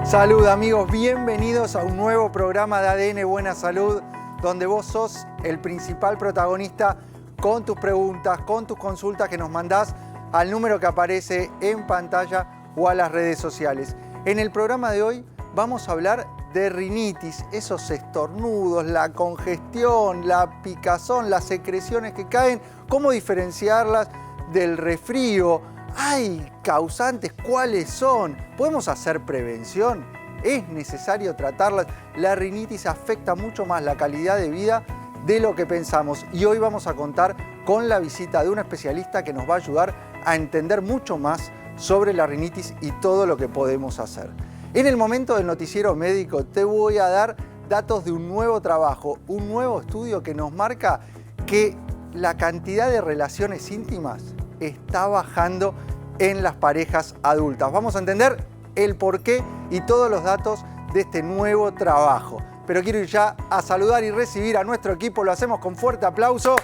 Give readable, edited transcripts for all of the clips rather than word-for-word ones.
Salud amigos, bienvenidos a un nuevo programa de ADN Buena Salud, donde vos sos el principal protagonista con tus preguntas, con tus consultas que nos mandás al número que aparece en pantalla o a las redes sociales. En el programa de hoy vamos a hablar de rinitis, esos estornudos, la congestión, la picazón, las secreciones que caen, cómo diferenciarlas del resfrío. ¿Hay causantes? ¿Cuáles son? ¿Podemos hacer prevención? ¿Es necesario tratarlas? La rinitis afecta mucho más la calidad de vida de lo que pensamos. Y hoy vamos a contar con la visita de un especialista que nos va a ayudar a entender mucho más sobre la rinitis y todo lo que podemos hacer. En el momento del noticiero médico te voy a dar datos de un nuevo trabajo, un nuevo estudio que nos marca que la cantidad de relaciones íntimas está bajando en las parejas adultas. Vamos a entender el porqué y todos los datos de este nuevo trabajo. Pero quiero ir ya a saludar y recibir a nuestro equipo. Lo hacemos con fuerte aplauso.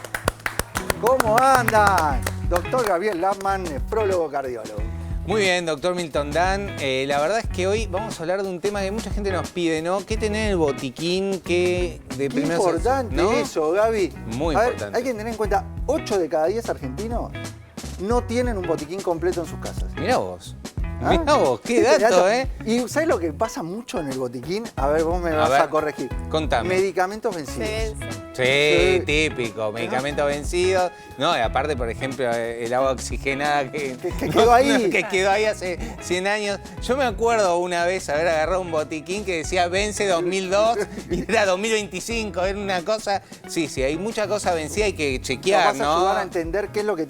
¿Cómo andan? Doctor Gabriel Lapman, nefrólogo cardiólogo. Muy bien, doctor Milton Dan. La verdad es que hoy vamos a hablar de un tema que mucha gente nos pide, ¿no? ¿Qué tener en el botiquín? ¿Qué de primeros, importante, ¿no? Eso, Gaby. Muy importante. Hay que tener en cuenta, 8 de cada 10 argentinos no tienen un botiquín completo en sus casas. Mirá vos. ¿Ah? Mirá vos, qué dato, ¿eh? ¿Y sabes lo que pasa mucho en el botiquín? A ver, vos me vas a corregir. Contame. Medicamentos vencidos. Sí, típico, medicamentos vencidos. No, y aparte, por ejemplo, el agua oxigenada que quedó ahí. Que quedó ahí hace 100 años. Yo me acuerdo una vez haber agarrado un botiquín que decía vence 2002 y era 2025, era una cosa... Sí, hay mucha cosa vencida, hay que chequear, ¿no? Vas a ayudar a entender qué es lo que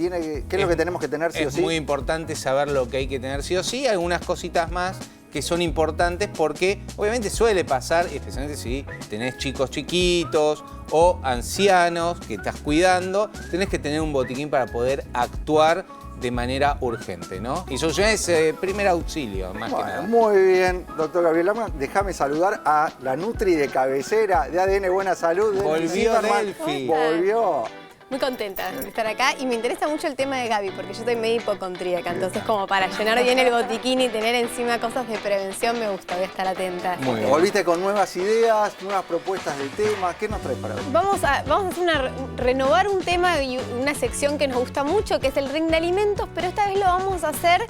tenemos que tener sí o sí. Es muy importante saber lo que hay que tener sí o sí, algunas cositas más que son importantes porque obviamente suele pasar, especialmente si tenés chicos chiquitos o ancianos que estás cuidando, tenés que tener un botiquín para poder actuar de manera urgente, ¿no? Y soluciones primer auxilio, más que nada. Muy bien, doctor Gabriel Lapman. Déjame saludar a la Nutri de cabecera de ADN Buena Salud. Volvió Delphi. Volvió. Muy contenta de estar acá y me interesa mucho el tema de Gaby porque yo soy medio hipocondríaca, entonces como para llenar bien el botiquín y tener encima cosas de prevención me gusta, voy a estar atenta. Muy bien. Volviste con nuevas ideas, nuevas propuestas de temas. ¿Qué nos traes para hoy? Vamos a hacer renovar un tema y una sección que nos gusta mucho, que es el ring de alimentos, pero esta vez lo vamos a hacer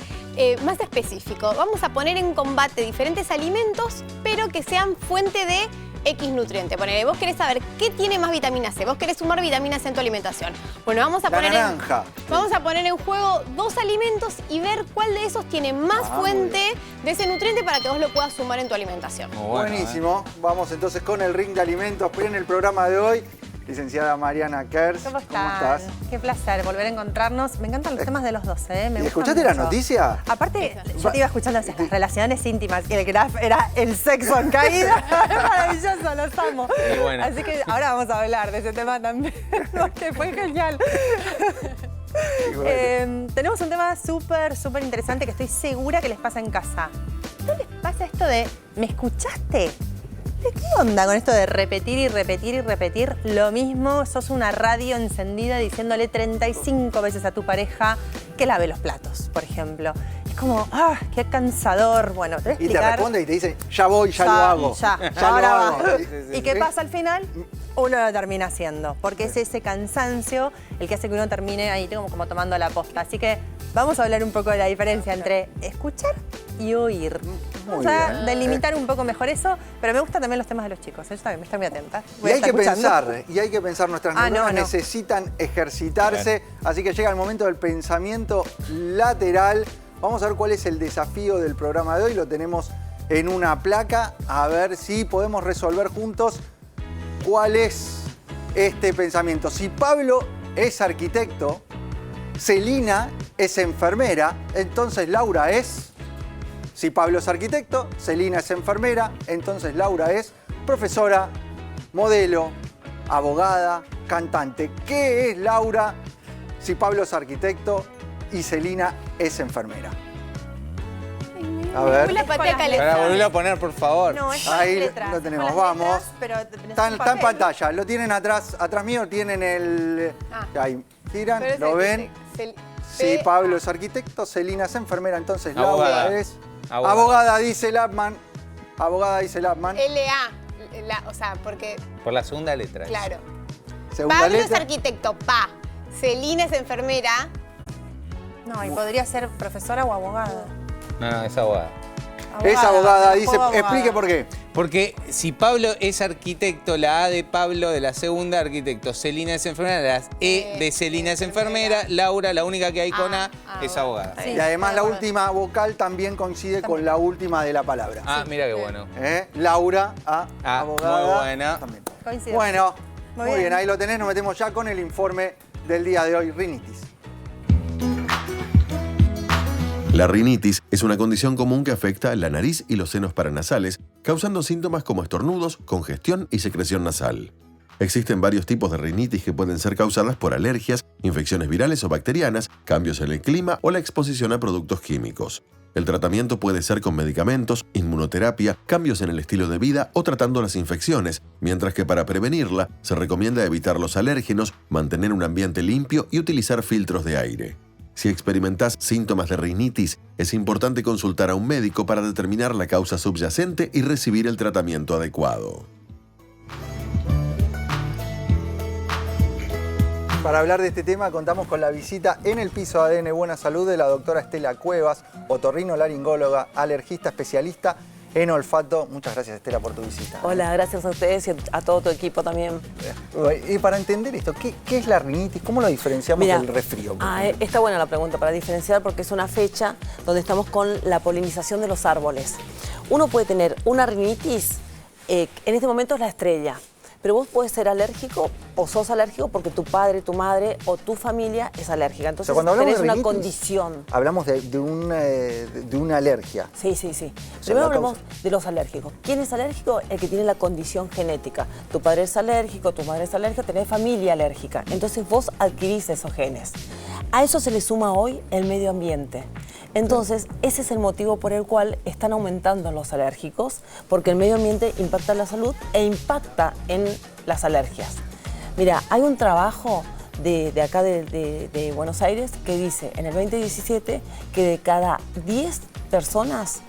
más específico. Vamos a poner en combate diferentes alimentos, pero que sean fuente de X nutriente. Ponele, vos querés saber qué tiene más vitamina C, vos querés sumar vitamina C en tu alimentación. Bueno, vamos a poner en juego 2 alimentos y ver cuál de esos tiene más fuente de ese nutriente para que vos lo puedas sumar en tu alimentación. Buenísimo. Vamos entonces con el ring de alimentos en el programa de hoy. Licenciada Mariana Kers, ¿Cómo estás? Qué placer volver a encontrarnos. Me encantan los temas de los dos, ¿eh? ¿Escuchaste la noticia? Aparte, yo te iba escuchando las relaciones íntimas y el graph era el sexo en caída. Maravilloso, los amo. Bueno. Así que ahora vamos a hablar de ese tema también, porque fue genial. Bueno. Tenemos un tema súper interesante que estoy segura que les pasa en casa. ¿No les pasa esto de, ¿me escuchaste? ¿Qué onda con esto de repetir y repetir y repetir lo mismo? Sos una radio encendida diciéndole 35 veces a tu pareja que lave los platos, por ejemplo. Es como, qué cansador. Bueno, te voy a explicar. Y te responde y te dice, ya voy, ya lo hago. Ya lo hago. ¿Y qué pasa al final? Uno lo termina haciendo, porque es ese cansancio el que hace que uno termine ahí como tomando la posta. Así que vamos a hablar un poco de la diferencia entre escuchar y oír. Vamos a delimitar un poco mejor eso, pero me gustan también los temas de los chicos. Yo también estoy muy atenta. Y hay que pensar, nuestras neuronas necesitan ejercitarse, así que llega el momento del pensamiento lateral. Vamos a ver cuál es el desafío del programa de hoy. Lo tenemos en una placa, a ver si podemos resolver juntos cuál es este pensamiento. Si Pablo es arquitecto, Celina es enfermera, entonces Laura es... Si Pablo es arquitecto, Celina es enfermera, entonces Laura es profesora, modelo, abogada, cantante. ¿Qué es Laura si Pablo es arquitecto y Celina es enfermera? A ver. Para volverlo a poner, por favor. No, ahí letras, lo tenemos, letras, vamos. Pero está en pantalla, lo tienen atrás mío, tienen el... Ahí, giran, lo ven. Si Pablo es arquitecto, Celina es enfermera, entonces Laura es... Abogada, dice Lapman. Abogada dice Lapman. LA, o sea, porque, Por la segunda letra. claro. Segunda Pablo letra. es arquitecto, Celina es enfermera. No, y podría ser profesora o abogada. No, es abogada. Es abogada, me dice. juego abogada. Explique por qué. Porque si Pablo es arquitecto, la A de Pablo de la segunda, arquitecto. Celina es enfermera, la E de Celina es enfermera. Laura, la única que hay con A, es abogada. Sí, Y además estoy la de acuerdo. última vocal también coincide con la última de la palabra. Ah, mira qué bueno. Laura, Ah, abogada. muy buena. También. Coincido. Bueno, Muy muy bien, bien. ahí lo tenés. Nos metemos ya con el informe del día de hoy, rinitis. La rinitis es una condición común que afecta la nariz y los senos paranasales, causando síntomas como estornudos, congestión y secreción nasal. Existen varios tipos de rinitis que pueden ser causadas por alergias, infecciones virales o bacterianas, cambios en el clima o la exposición a productos químicos. El tratamiento puede ser con medicamentos, inmunoterapia, cambios en el estilo de vida o tratando las infecciones, mientras que para prevenirla se recomienda evitar los alérgenos, mantener un ambiente limpio y utilizar filtros de aire. Si experimentás síntomas de rinitis, es importante consultar a un médico para determinar la causa subyacente y recibir el tratamiento adecuado. Para hablar de este tema contamos con la visita en el piso ADN Buena Salud de la doctora Estela Cuevas, otorrinolaringóloga, alergista especialista en olfato. Muchas gracias, Estela, por tu visita. Hola, gracias a ustedes y a todo tu equipo también. Y para entender esto, ¿qué es la rinitis? ¿Cómo lo diferenciamos Mira, del resfrío? está buena la pregunta para diferenciar porque es una fecha donde estamos con la polinización de los árboles. Uno puede tener una rinitis, en este momento es la estrella, pero vos puedes ser alérgico o sos alérgico porque tu padre, tu madre o tu familia es alérgica. Entonces cuando hablamos tenés de una rinitis, condición. Hablamos de una alergia. Sí. Primero la hablamos de los alérgicos. ¿Quién es alérgico? El que tiene la condición genética. Tu padre es alérgico, tu madre es alérgica, tenés familia alérgica. Entonces vos adquirís esos genes. A eso se le suma hoy el medio ambiente. Entonces, ese es el motivo por el cual están aumentando los alérgicos, porque el medio ambiente impacta en la salud e impacta en las alergias. Mira, hay un trabajo de acá de Buenos Aires que dice en el 2017 que de cada 10 personas,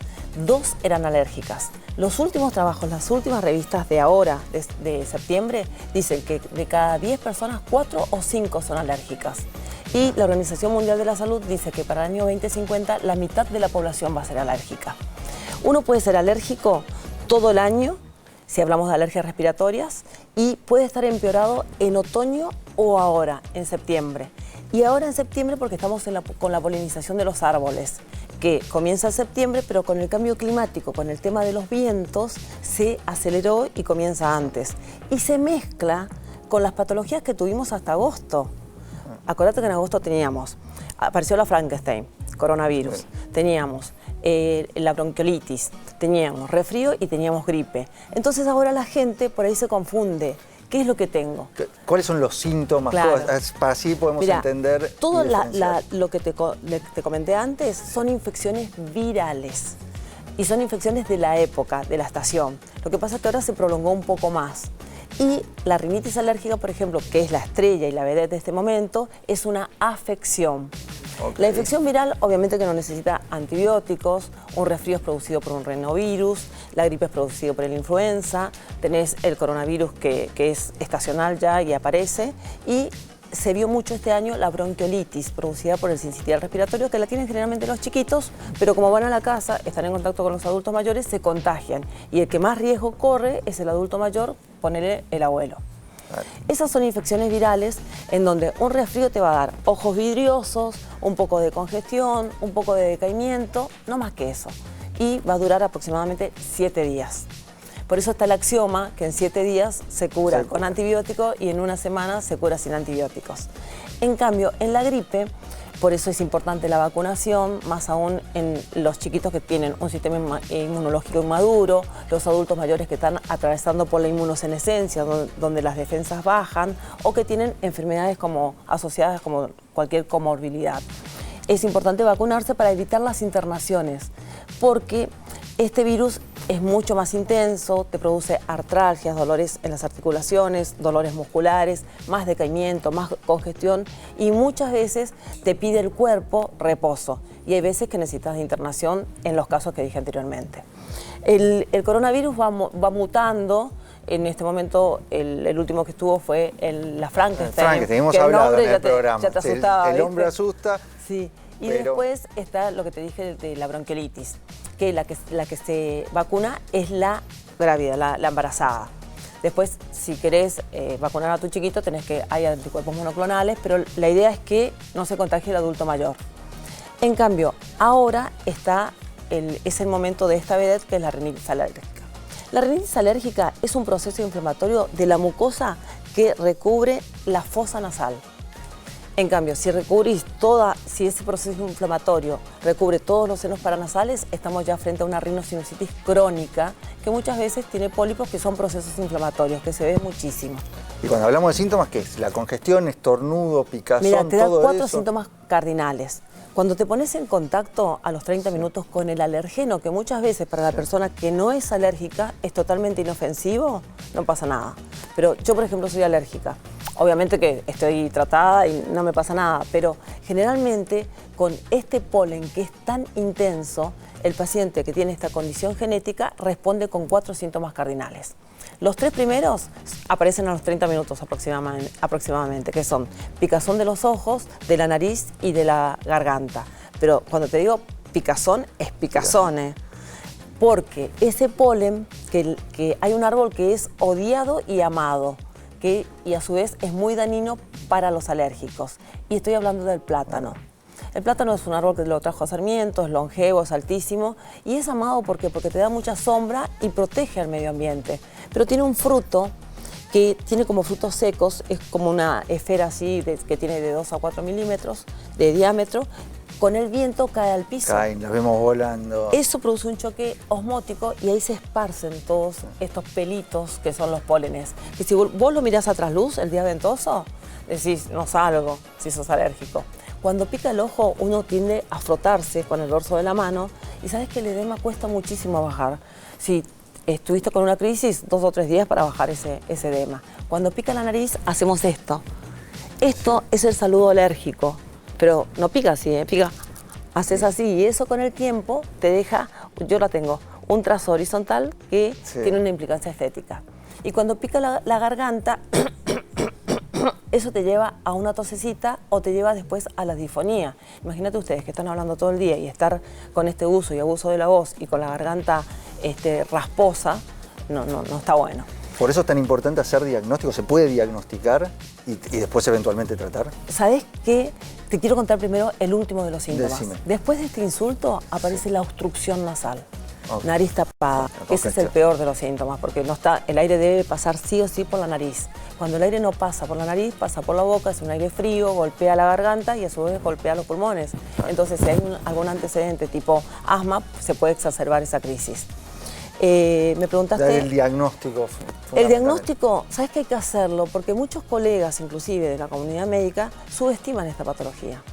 2 eran alérgicas. Los últimos trabajos, las últimas revistas de ahora, de septiembre, dicen que de cada 10 personas, 4 o 5 son alérgicas. Y la Organización Mundial de la Salud dice que para el año 2050 la mitad de la población va a ser alérgica. Uno puede ser alérgico todo el año, si hablamos de alergias respiratorias, y puede estar empeorado en otoño o ahora, en septiembre. Y ahora en septiembre porque estamos con la polinización de los árboles, que comienza en septiembre, pero con el cambio climático, con el tema de los vientos, se aceleró y comienza antes. Y se mezcla con las patologías que tuvimos hasta agosto. Acordate que en agosto apareció la Frankenstein, coronavirus, teníamos la bronquiolitis, teníamos resfrío y teníamos gripe. Entonces ahora la gente por ahí se confunde. ¿Qué es lo que tengo? ¿Cuáles son los síntomas? Claro. Para así podemos entender. Todo y diferenciar. lo que te comenté antes son infecciones virales y son infecciones de la época, de la estación. Lo que pasa es que ahora se prolongó un poco más. Y la rinitis alérgica, por ejemplo, que es la estrella y la vedette de este momento, es una afección. Okay. La infección viral, obviamente que no necesita antibióticos, un resfrío es producido por un rinovirus, la gripe es producida por la influenza, tenés el coronavirus que es estacional ya y aparece, y se vio mucho este año la bronquiolitis producida por el sincitial respiratorio, que la tienen generalmente los chiquitos, pero como van a la casa, están en contacto con los adultos mayores, se contagian. Y el que más riesgo corre es el adulto mayor, ponele el abuelo. Esas son infecciones virales en donde un resfrío te va a dar ojos vidriosos, un poco de congestión, un poco de decaimiento, no más que eso. Y va a durar aproximadamente 7 días. Por eso está el axioma que en 7 días se cura con antibiótico y en una semana se cura sin antibióticos. En cambio, en la gripe, por eso es importante la vacunación, más aún en los chiquitos que tienen un sistema inmunológico inmaduro, los adultos mayores que están atravesando por la inmunosenescencia, donde las defensas bajan, o que tienen enfermedades asociadas como cualquier comorbilidad. Es importante vacunarse para evitar las internaciones, porque este virus es mucho más intenso, te produce artralgias, dolores en las articulaciones, dolores musculares, más decaimiento, más congestión y muchas veces te pide el cuerpo reposo y hay veces que necesitas de internación en los casos que dije anteriormente. El coronavirus va mutando. En este momento, el último que estuvo fue la Frankenstein. Frankenstein, hemos hablado en el programa. Ya te asustaba, el hombre asusta. Sí. Y pero... después está lo que te dije de la bronquiolitis, que la que se vacuna es la grávida, la embarazada. Después, si querés vacunar a tu chiquito, hay anticuerpos monoclonales, pero la idea es que no se contagie el adulto mayor. En cambio, ahora es el momento de esta vedette, que es la rinitis alérgica. La rinitis alérgica es un proceso inflamatorio de la mucosa que recubre la fosa nasal. En cambio, si ese proceso inflamatorio recubre todos los senos paranasales, estamos ya frente a una rinosinusitis crónica que muchas veces tiene pólipos que son procesos inflamatorios, que se ve muchísimo. Y cuando hablamos de síntomas, ¿qué es? La congestión, estornudo, picazón, mira, te da todo 4 eso. síntomas cardinales. Cuando te pones en contacto a los 30 minutos con el alergeno, que muchas veces para la persona que no es alérgica es totalmente inofensivo, no pasa nada. Pero yo, por ejemplo, soy alérgica. Obviamente que estoy tratada y no me pasa nada, pero generalmente con este polen que es tan intenso, el paciente que tiene esta condición genética responde con 4 síntomas cardinales. Los 3 primeros aparecen a los 30 minutos aproximadamente, que son picazón de los ojos, de la nariz y de la garganta. Pero cuando te digo picazón, es picazón, porque ese polen, que hay un árbol que es odiado y amado, y a su vez es muy dañino para los alérgicos. Y estoy hablando del plátano. El plátano es un árbol que lo trajo a Sarmiento, es longevo, es altísimo y es amado porque te da mucha sombra y protege al medio ambiente. Pero tiene un fruto que tiene como frutos secos, es como una esfera así que tiene de 2 a 4 milímetros de diámetro. Con el viento cae al piso. Caen, las vemos volando. Eso produce un choque osmótico y ahí se esparcen todos estos pelitos que son los pólenes. Que si vos lo mirás a trasluz el día ventoso, decís, no salgo si sos alérgico. Cuando pica el ojo, uno tiende a frotarse con el dorso de la mano y sabes que el edema cuesta muchísimo bajar. Si estuviste con una crisis, 2 o 3 días para bajar ese edema. Cuando pica la nariz, hacemos esto. Esto es el saludo alérgico, pero no pica así, pica. Haces así y eso con el tiempo te deja, yo la tengo, un trazo horizontal que tiene una implicancia estética. Y cuando pica la garganta, eso te lleva a una tosecita o te lleva después a la disfonía. Imagínate ustedes que están hablando todo el día y estar con este uso y abuso de la voz y con la garganta rasposa, no está bueno. Por eso es tan importante hacer diagnóstico. ¿Se puede diagnosticar y después eventualmente tratar? ¿Sabés qué? Te quiero contar primero el último de los síntomas. Decime. Después de este insulto aparece la obstrucción nasal. Okay. Nariz tapada. Ese es el peor de los síntomas, porque el aire debe pasar sí o sí por la nariz. Cuando el aire no pasa por la nariz, pasa por la boca, es un aire frío, golpea la garganta y a su vez golpea los pulmones. Entonces, si hay algún antecedente tipo asma, se puede exacerbar esa crisis. Me preguntaste... El diagnóstico. El diagnóstico, ¿sabes que hay que hacerlo? Porque muchos colegas, inclusive de la comunidad médica, subestiman esta patología.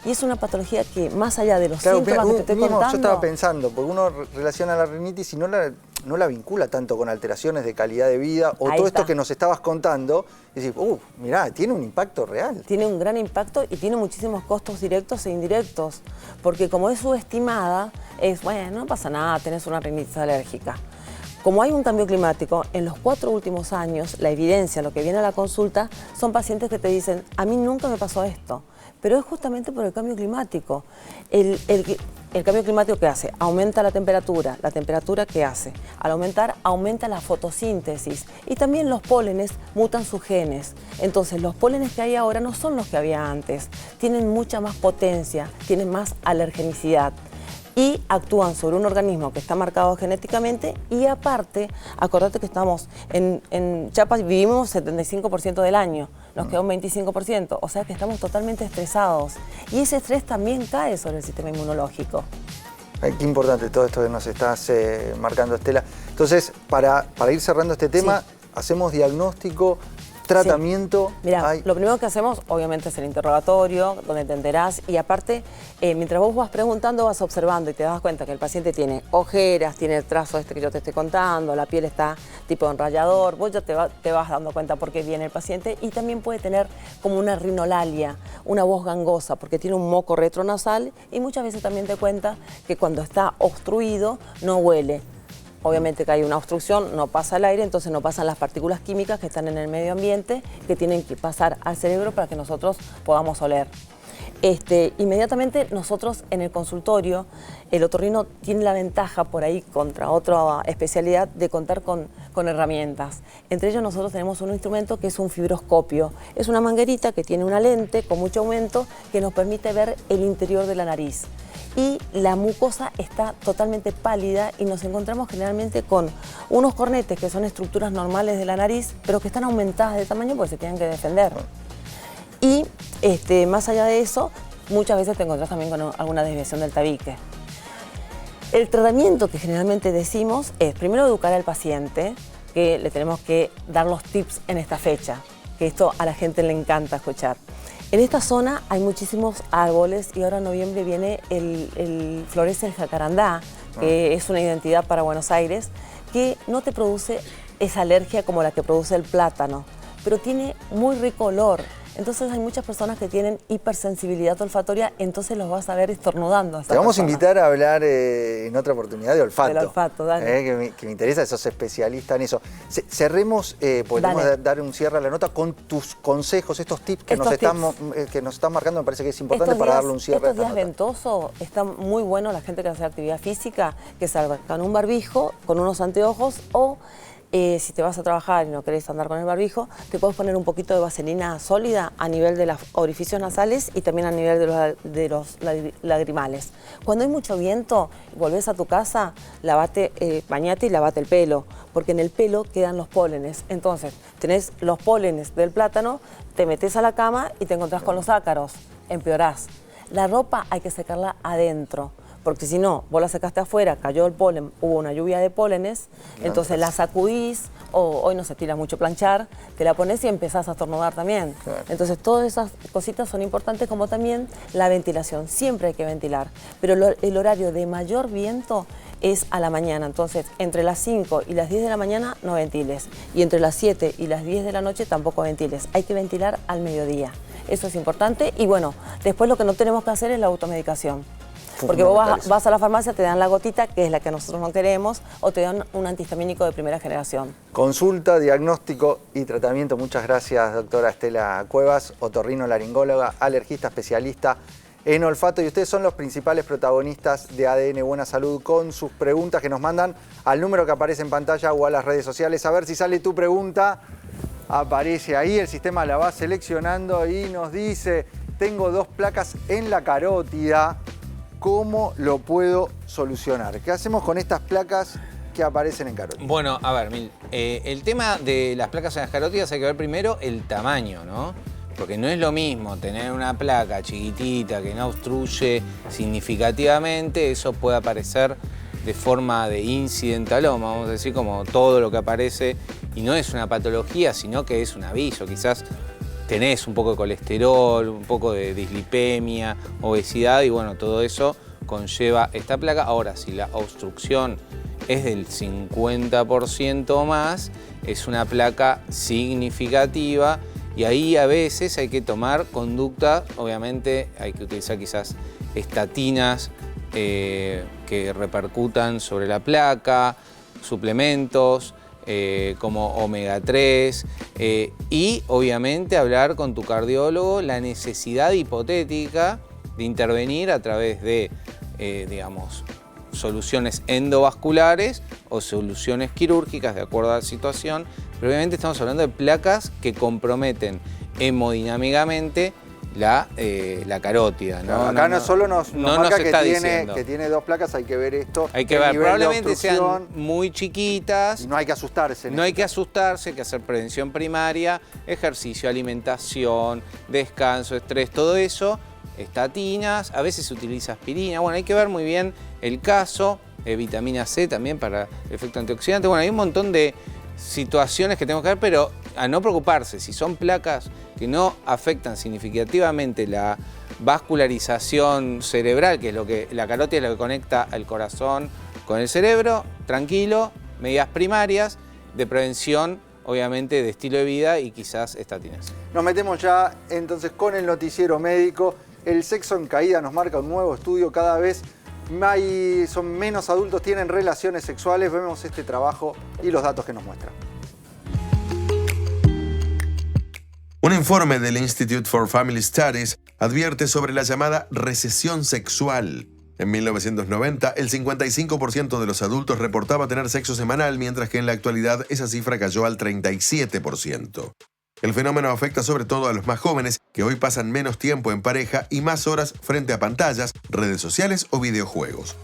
Y es una patología que, más allá de los síntomas que te estoy contando... Yo estaba pensando, porque uno relaciona la rinitis y no la vincula tanto con alteraciones de calidad de vida o todo esto que nos estabas contando, y decís, mirá, tiene un impacto real. Tiene un gran impacto y tiene muchísimos costos directos e indirectos, porque como es subestimada, bueno, no pasa nada, tenés una rinitis alérgica. Como hay un cambio climático, en los 4 últimos años, la evidencia, lo que viene a la consulta, son pacientes que te dicen, a mí nunca me pasó esto, pero es justamente por el cambio climático. El cambio climático, ¿qué hace? Aumenta la temperatura ¿qué hace? Al aumentar, aumenta la fotosíntesis y también los pólenes mutan sus genes. Entonces, los pólenes que hay ahora no son los que había antes, tienen mucha más potencia, tienen más alergenicidad. Y actúan sobre un organismo que está marcado genéticamente y aparte, acordate que estamos en Chiapas vivimos 75% del año, nos queda un 25%, o sea que estamos totalmente estresados y ese estrés también cae sobre el sistema inmunológico. Ay, qué importante todo esto que nos estás marcando, Estela. Entonces, para ir cerrando este tema, hacemos diagnóstico, tratamiento Mira, hay? lo primero que hacemos obviamente es el interrogatorio, donde entenderás, y aparte, mientras vos vas preguntando, vas observando y te das cuenta que el paciente tiene ojeras, tiene el trazo este que yo te estoy contando, la piel está tipo enrayador, vos ya te vas dando cuenta por qué viene el paciente, y también puede tener como una rinolalia, una voz gangosa, porque tiene un moco retronasal, y muchas veces también te cuenta que cuando está obstruido no huele. Obviamente que hay una obstrucción, no pasa el aire, entonces no pasan las partículas químicas que están en el medio ambiente, que tienen que pasar al cerebro para que nosotros podamos oler. Inmediatamente nosotros en el consultorio, el otorrino tiene la ventaja por ahí contra otra especialidad de contar con herramientas. Entre ellos nosotros tenemos un instrumento que es un fibroscopio. Es una manguerita que tiene una lente con mucho aumento que nos permite ver el interior de la nariz. Y la mucosa está totalmente pálida y nos encontramos generalmente con unos cornetes que son estructuras normales de la nariz, pero que están aumentadas de tamaño porque se tienen que defender. Y más allá de eso, muchas veces te encontrás también con alguna desviación del tabique. El tratamiento que generalmente decimos es primero educar al paciente, que le tenemos que dar los tips en esta fecha, que esto a la gente le encanta escuchar. En esta zona hay muchísimos árboles y ahora en noviembre viene florece el jacarandá, que es una identidad para Buenos Aires, que no te produce esa alergia como la que produce el plátano, pero tiene muy rico olor. Entonces hay muchas personas que tienen hipersensibilidad olfatoria, entonces los vas a ver estornudando. Te vamos a invitar a hablar en otra oportunidad de olfato. Del olfato, dale. Que me interesa, sos especialista en eso. Cerremos, podemos dar un cierre a la nota con tus consejos, estos tips que nos están marcando, me parece que es importante para darle un cierre a esta nota. Estos días ventosos, está muy bueno la gente que hace actividad física, que salga con un barbijo, con unos anteojos o... si te vas a trabajar y no querés andar con el barbijo, te puedes poner un poquito de vaselina sólida a nivel de los orificios nasales y también a nivel de los lagrimales. Cuando hay mucho viento, volvés a tu casa, bañate y lavate el pelo, porque en el pelo quedan los pólenes. Entonces, tenés los pólenes del plátano, te metes a la cama y te encontrás con los ácaros, empeorás. La ropa hay que secarla adentro, porque si no, vos la sacaste afuera, cayó el polen, hubo una lluvia de pólenes, entonces la sacudís, o hoy no se tira mucho planchar, te la pones y empezás a estornudar también. Claro. Entonces todas esas cositas son importantes, como también la ventilación, siempre hay que ventilar, pero el horario de mayor viento es a la mañana, entonces entre las 5 y las 10 de la mañana no ventiles, y entre las 7 y las 10 de la noche tampoco ventiles, hay que ventilar al mediodía, eso es importante, y bueno, después lo que no tenemos que hacer es la automedicación. Porque vos vas a la farmacia, te dan la gotita, que es la que nosotros no queremos, o te dan un antihistamínico de primera generación. Consulta, diagnóstico y tratamiento. Muchas gracias, doctora Estela Cuevas, otorrinolaringóloga, alergista especialista en olfato. Y ustedes son los principales protagonistas de ADN Buena Salud con sus preguntas que nos mandan al número que aparece en pantalla o a las redes sociales. A ver si sale tu pregunta. Aparece ahí, el sistema la va seleccionando y nos dice: tengo 2 placas en la carótida. ¿Cómo lo puedo solucionar? ¿Qué hacemos con estas placas que aparecen en carótida? Bueno, a ver, el tema de las placas en las carótidas hay que ver primero el tamaño, ¿no? Porque no es lo mismo tener una placa chiquitita que no obstruye significativamente, eso puede aparecer de forma de incidentaloma, vamos a decir, como todo lo que aparece, y no es una patología, sino que es un aviso, quizás tenés un poco de colesterol, un poco de dislipemia, obesidad y bueno, todo eso conlleva esta placa. Ahora, si la obstrucción es del 50% o más, es una placa significativa y ahí a veces hay que tomar conducta, obviamente hay que utilizar quizás estatinas que repercutan sobre la placa, suplementos, como omega 3 y obviamente hablar con tu cardiólogo la necesidad hipotética de intervenir a través de, digamos, soluciones endovasculares o soluciones quirúrgicas de acuerdo a la situación, pero obviamente estamos hablando de placas que comprometen hemodinámicamente la carótida, ¿no? Acá no solo nos marca que tiene 2 placas, hay que ver esto. Hay que ver, probablemente sean muy chiquitas. Y no hay que asustarse. No hay que asustarse, hay que hacer prevención primaria, ejercicio, alimentación, descanso, estrés, todo eso, estatinas, a veces se utiliza aspirina. Bueno, hay que ver muy bien el caso, vitamina C también para efecto antioxidante. Bueno, hay un montón de situaciones que tenemos que ver, pero a no preocuparse. Si son placas que no afectan significativamente la vascularización cerebral, que es lo que la carótida es lo que conecta el corazón con el cerebro, tranquilo, medidas primarias de prevención, obviamente de estilo de vida y quizás estatinas. Nos metemos ya entonces con el noticiero médico. El sexo en caída nos marca un nuevo estudio. Cada vez son menos adultos tienen relaciones sexuales. Vemos este trabajo y los datos que nos muestran. Un informe del Institute for Family Studies advierte sobre la llamada recesión sexual. En 1990, el 55% de los adultos reportaba tener sexo semanal, mientras que en la actualidad esa cifra cayó al 37%. El fenómeno afecta sobre todo a los más jóvenes, que hoy pasan menos tiempo en pareja y más horas frente a pantallas, redes sociales o videojuegos.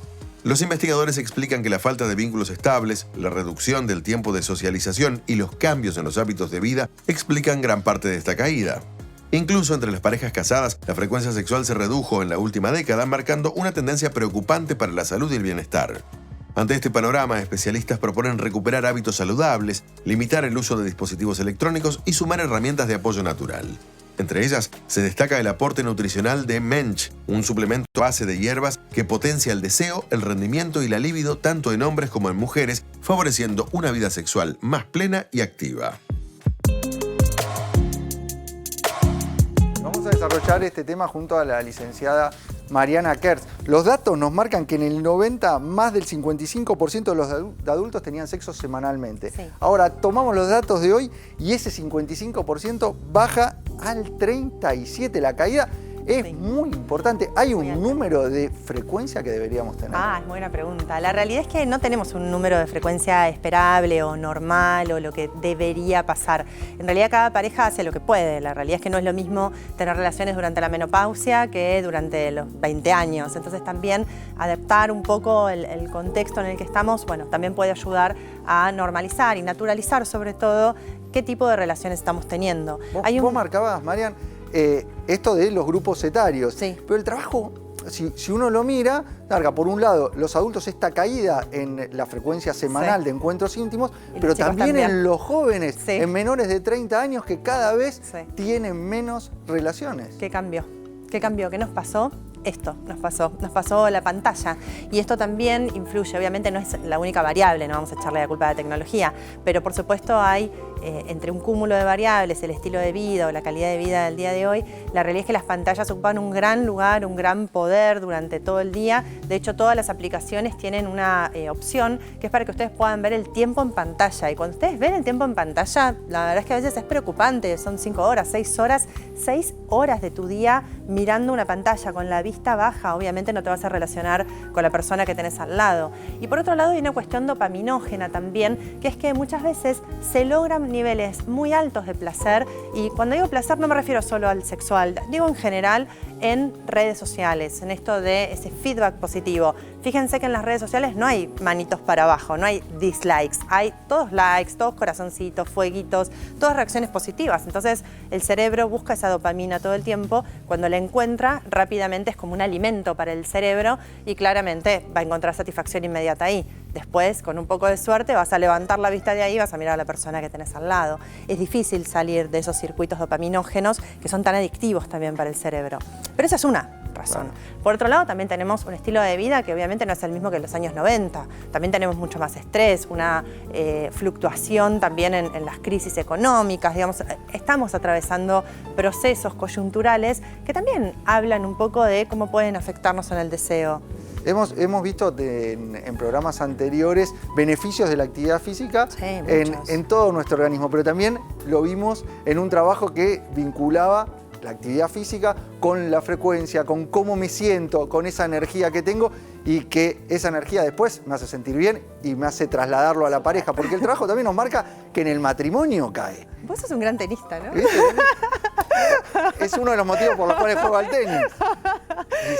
Los investigadores explican que la falta de vínculos estables, la reducción del tiempo de socialización y los cambios en los hábitos de vida explican gran parte de esta caída. Incluso entre las parejas casadas, la frecuencia sexual se redujo en la última década, marcando una tendencia preocupante para la salud y el bienestar. Ante este panorama, especialistas proponen recuperar hábitos saludables, limitar el uso de dispositivos electrónicos y sumar herramientas de apoyo natural. Entre ellas, se destaca el aporte nutricional de Mensch, un suplemento a base de hierbas que potencia el deseo, el rendimiento y la libido tanto en hombres como en mujeres, favoreciendo una vida sexual más plena y activa. Vamos a desarrollar este tema junto a la licenciada Mariana Kertz. Los datos nos marcan que en el 90 más del 55% de los adultos tenían sexo semanalmente. Sí. Ahora tomamos los datos de hoy y ese 55% baja al 37%. La caída es muy importante. ¿Hay un número de frecuencia que deberíamos tener? Es buena pregunta. La realidad es que no tenemos un número de frecuencia esperable o normal o lo que debería pasar. En realidad cada pareja hace lo que puede. La realidad es que no es lo mismo tener relaciones durante la menopausia que durante los 20 años. Entonces también adaptar un poco el contexto en el que estamos, bueno, también puede ayudar a normalizar y naturalizar sobre todo qué tipo de relaciones estamos teniendo. Vos marcabas, Marian, esto de los grupos etarios. Sí. Pero el trabajo, si uno lo mira, larga por un lado los adultos esta caída en la frecuencia semanal de encuentros íntimos, pero también en los jóvenes, en menores de 30 años que cada vez tienen menos relaciones. ¿Qué cambió? ¿Qué cambió? ¿Qué nos pasó? Esto nos pasó la pantalla. Y esto también influye, obviamente no es la única variable, no vamos a echarle la culpa a la tecnología, pero por supuesto hay entre un cúmulo de variables, el estilo de vida o la calidad de vida del día de hoy, la realidad es que las pantallas ocupan un gran lugar, un gran poder durante todo el día. De hecho, todas las aplicaciones tienen una opción que es para que ustedes puedan ver el tiempo en pantalla. Y cuando ustedes ven el tiempo en pantalla, la verdad es que a veces es preocupante, son 5 horas, 6 horas, 6 horas de tu día mirando una pantalla con la vista baja. Obviamente no te vas a relacionar con la persona que tenés al lado. Y por otro lado hay una cuestión dopaminógena también, que es que muchas veces se logran niveles muy altos de placer, y cuando digo placer no me refiero solo al sexual, digo en general en redes sociales, en esto de ese feedback positivo. Fíjense que en las redes sociales no hay manitos para abajo, no hay dislikes, hay todos likes, todos corazoncitos, fueguitos, todas reacciones positivas. Entonces el cerebro busca esa dopamina todo el tiempo, cuando la encuentra rápidamente es como un alimento para el cerebro y claramente va a encontrar satisfacción inmediata ahí. Después, con un poco de suerte, vas a levantar la vista de ahí y vas a mirar a la persona que tenés al lado. Es difícil salir de esos circuitos dopaminógenos que son tan adictivos también para el cerebro. Pero esa es una razón. Por otro lado, también tenemos un estilo de vida que obviamente no es el mismo que en los años 90. También tenemos mucho más estrés, una fluctuación también en las crisis económicas. Digamos, estamos atravesando procesos coyunturales que también hablan un poco de cómo pueden afectarnos en el deseo. Hemos visto en programas anteriores beneficios de la actividad física en todo nuestro organismo, pero también lo vimos en un trabajo que vinculaba la actividad física con la frecuencia, con cómo me siento, con esa energía que tengo, y que esa energía después me hace sentir bien y me hace trasladarlo a la pareja, porque el trabajo también nos marca que en el matrimonio cae. Vos sos un gran tenista, ¿no? ¿Viste? Es uno de los motivos por los cuales juego al tenis.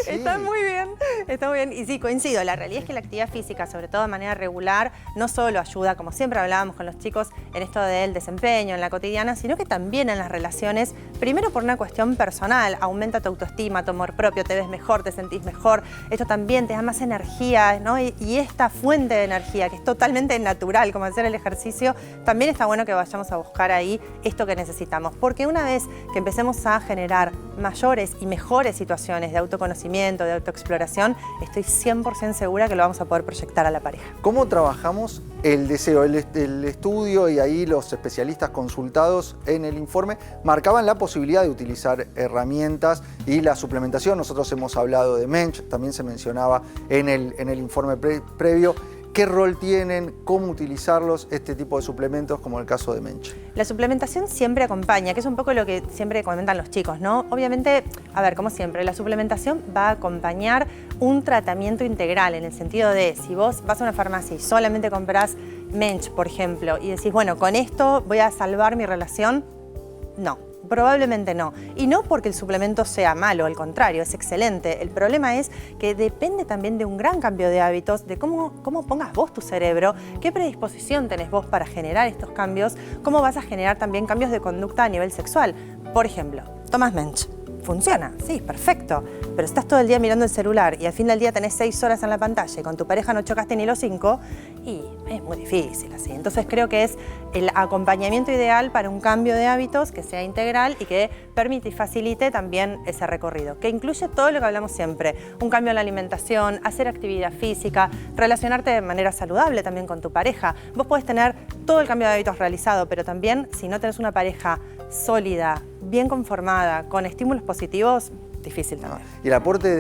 Sí. Está muy bien. Está muy bien, y sí, coincido. La realidad es que la actividad física, sobre todo de manera regular, no solo ayuda, como siempre hablábamos con los chicos, en esto del desempeño, en la cotidiana, sino que también en las relaciones, primero por una cuestión personal, aumenta tu autoestima, tu amor propio, te ves mejor, te sentís mejor, esto también te da más energía, ¿no? Y esta fuente de energía, que es totalmente natural, como hacer el ejercicio, también está bueno que vayamos a buscar ahí esto que necesitamos, porque una vez que empecemos a generar mayores y mejores situaciones de autoconocimiento, de autoexploración, estoy 100% segura que lo vamos a poder proyectar a la pareja. ¿Cómo trabajamos el deseo? El estudio y ahí los especialistas consultados en el informe marcaban la posibilidad de utilizar herramientas y la suplementación. Nosotros hemos hablado de Mensch, también se mencionaba en el informe previo. ¿Qué rol tienen? ¿Cómo utilizarlos? Este tipo de suplementos, como el caso de Mensch. La suplementación siempre acompaña, que es un poco lo que siempre comentan los chicos, ¿no? Obviamente, a ver, como siempre, la suplementación va a acompañar un tratamiento integral, en el sentido de, si vos vas a una farmacia y solamente comprás Mensch, por ejemplo, y decís, bueno, con esto voy a salvar mi relación, no. Probablemente no. Y no porque el suplemento sea malo, al contrario, es excelente. El problema es que depende también de un gran cambio de hábitos, de cómo pongas vos tu cerebro, qué predisposición tenés vos para generar estos cambios, cómo vas a generar también cambios de conducta a nivel sexual. Por ejemplo, tomás Mensch. Funciona, sí, perfecto. Pero estás todo el día mirando el celular y al fin del día tenés 6 horas en la pantalla y con tu pareja no chocaste ni los 5 y es muy difícil así. Entonces creo que es el acompañamiento ideal para un cambio de hábitos que sea integral y que permite y facilite también ese recorrido, que incluye todo lo que hablamos siempre. Un cambio en la alimentación, hacer actividad física, relacionarte de manera saludable también con tu pareja. Vos podés tener todo el cambio de hábitos realizado, pero también si no tenés una pareja sólida, bien conformada, con estímulos positivos, difícil también. ¿Y el aporte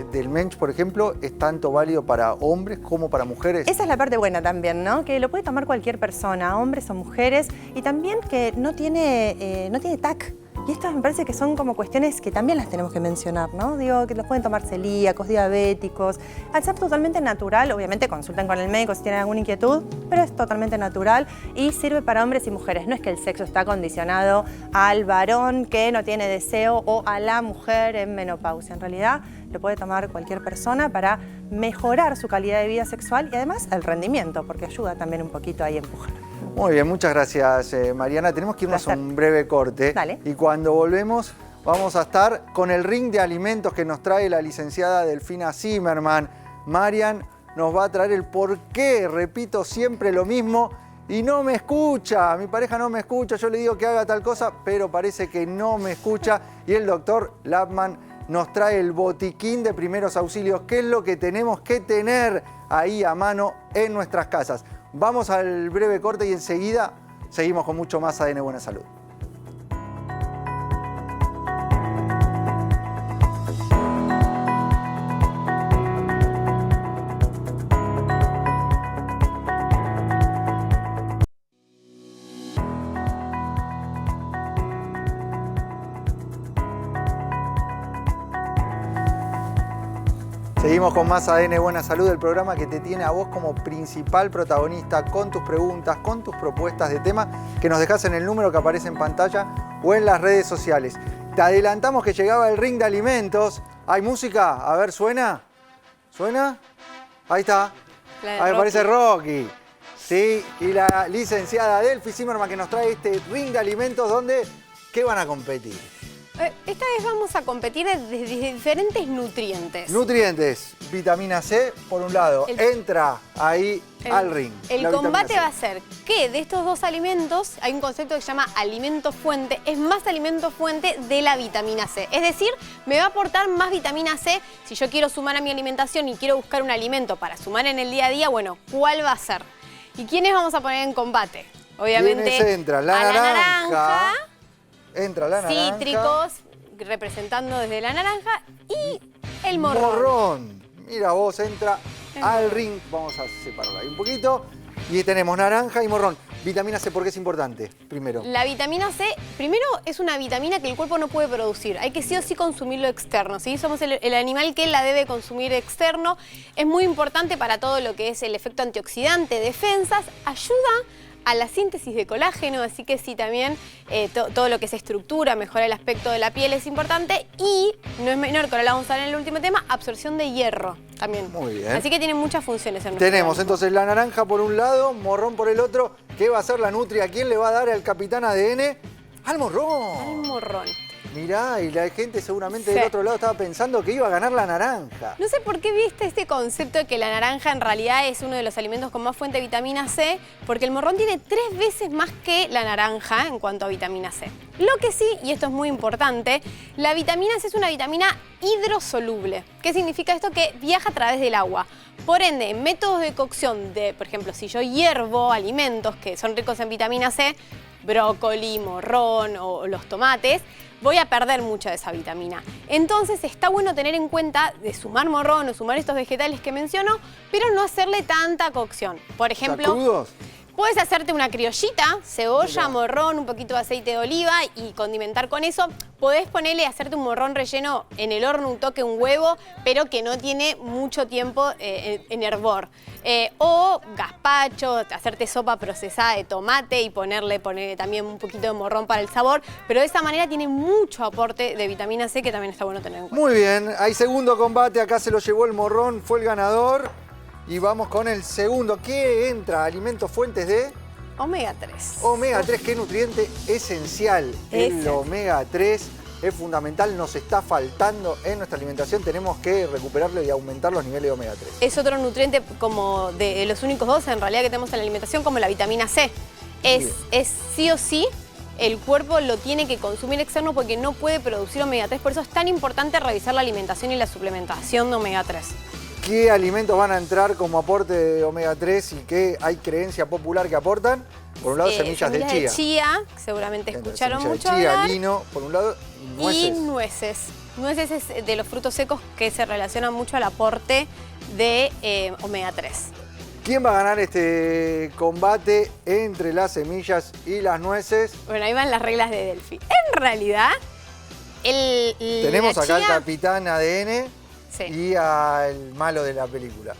del Mensch, por ejemplo, es tanto válido para hombres como para mujeres? Esa es la parte buena también, ¿no? Que lo puede tomar cualquier persona, hombres o mujeres, y también que no tiene TAC. Y estas me parece que son como cuestiones que también las tenemos que mencionar, ¿no? Digo, que los pueden tomar celíacos, diabéticos. Al ser totalmente natural, obviamente consulten con el médico si tienen alguna inquietud, pero es totalmente natural y sirve para hombres y mujeres. No es que el sexo está condicionado al varón que no tiene deseo o a la mujer en menopausia. En realidad, lo puede tomar cualquier persona para mejorar su calidad de vida sexual y además el rendimiento, porque ayuda también un poquito ahí a empujar. Muy bien, muchas gracias, Mariana. Tenemos que irnos a un breve corte. Dale. Y cuando volvemos vamos a estar con el ring de alimentos que nos trae la licenciada Delfina Zimmerman. Marian nos va a traer el por qué, repito siempre lo mismo, y no me escucha. Mi pareja no me escucha, yo le digo que haga tal cosa, pero parece que no me escucha. Y el doctor Lapman nos trae el botiquín de primeros auxilios, que es lo que tenemos que tener ahí a mano en nuestras casas. Vamos al breve corte y enseguida seguimos con mucho más ADN Buena Salud. Seguimos con más ADN Buena Salud, el programa que te tiene a vos como principal protagonista con tus preguntas, con tus propuestas de tema que nos dejás en el número que aparece en pantalla o en las redes sociales. Te adelantamos que llegaba el ring de alimentos. ¿Hay música? A ver, ¿suena? ¿Suena? Ahí está. Ahí aparece Rocky. Sí, y la licenciada Delfi Zimmerman que nos trae este ring de alimentos donde, ¿qué van a competir? Esta vez vamos a competir desde diferentes nutrientes. Nutrientes, vitamina C, por un lado, entra ahí al ring. El combate va a ser que de estos dos alimentos hay un concepto que se llama alimento fuente, es más alimento fuente de la vitamina C. Es decir, me va a aportar más vitamina C. Si yo quiero sumar a mi alimentación y quiero buscar un alimento para sumar en el día a día, bueno, ¿cuál va a ser? ¿Y quiénes vamos a poner en combate? Obviamente, ¿quiénes entran? La naranja. Entra la naranja. Cítricos, representando desde la naranja, y el morrón. Morrón. Mira vos, entra al ring. Vamos a separarlo ahí un poquito. Y tenemos naranja y morrón. Vitamina C, ¿por qué es importante? Primero. La vitamina C, primero, es una vitamina que el cuerpo no puede producir. Hay que sí o sí consumirlo externo, ¿sí? Somos el animal que la debe consumir externo. Es muy importante para todo lo que es el efecto antioxidante, defensas. Ayuda a la síntesis de colágeno, así que sí, también todo lo que es estructura, mejora el aspecto de la piel es importante y, no es menor, que ahora la vamos a ver en el último tema, absorción de hierro también. Muy bien. Así que tiene muchas funciones en nuestro Tenemos organismo. entonces la naranja por un lado, morrón por el otro. ¿Qué va a hacer la nutria? ¿A quién le va a dar al capitán ADN? ¡Al morrón! Al morrón. Mirá, y la gente seguramente Sí. del otro lado estaba pensando que iba a ganar la naranja. No sé por qué viste este concepto de que la naranja en realidad es uno de los alimentos con más fuente de vitamina C, porque el morrón tiene 3 veces más que la naranja en cuanto a vitamina C. Lo que sí, y esto es muy importante, la vitamina C es una vitamina hidrosoluble. ¿Qué significa esto? Que viaja a través del agua. Por ende, en métodos de cocción de, por ejemplo, si yo hiervo alimentos que son ricos en vitamina C, brócoli, morrón o los tomates, voy a perder mucha de esa vitamina. Entonces está bueno tener en cuenta de sumar morrón o sumar estos vegetales que menciono, pero no hacerle tanta cocción. Por ejemplo, ¿Crudos? puedes hacerte una criollita, cebolla, morrón, un poquito de aceite de oliva y condimentar con eso. Podés hacerte un morrón relleno en el horno, un toque, un huevo, pero que no tiene mucho tiempo en hervor. O gazpacho, hacerte sopa procesada de tomate y ponerle también un poquito de morrón para el sabor. Pero de esa manera tiene mucho aporte de vitamina C que también está bueno tener en cuenta. Muy bien, hay segundo combate, acá se lo llevó el morrón, fue el ganador. Y vamos con el segundo. ¿Qué entra? Alimentos fuentes de Omega 3. omega 3, qué nutriente esencial. El omega 3 es fundamental, nos está faltando en nuestra alimentación. Tenemos que recuperarlo y aumentar los niveles de omega 3. Es otro nutriente como de los únicos dos en realidad que tenemos en la alimentación, como la vitamina C. Es sí o sí, el cuerpo lo tiene que consumir externo porque no puede producir omega 3. Por eso es tan importante revisar la alimentación y la suplementación de omega 3. ¿Qué alimentos van a entrar como aporte de omega 3 y qué hay creencia popular que aportan? Por un lado, semillas de chía. chía, que seguramente Entra escucharon semillas mucho de chía, hablar. lino, por un lado, y nueces. Y nueces. Nueces es de los frutos secos que se relacionan mucho al aporte de omega 3. ¿Quién va a ganar este combate entre las semillas y las nueces? Bueno, ahí van las reglas de Delphi. En realidad, Tenemos la acá al chía, capitán ADN sí. y al malo de la película.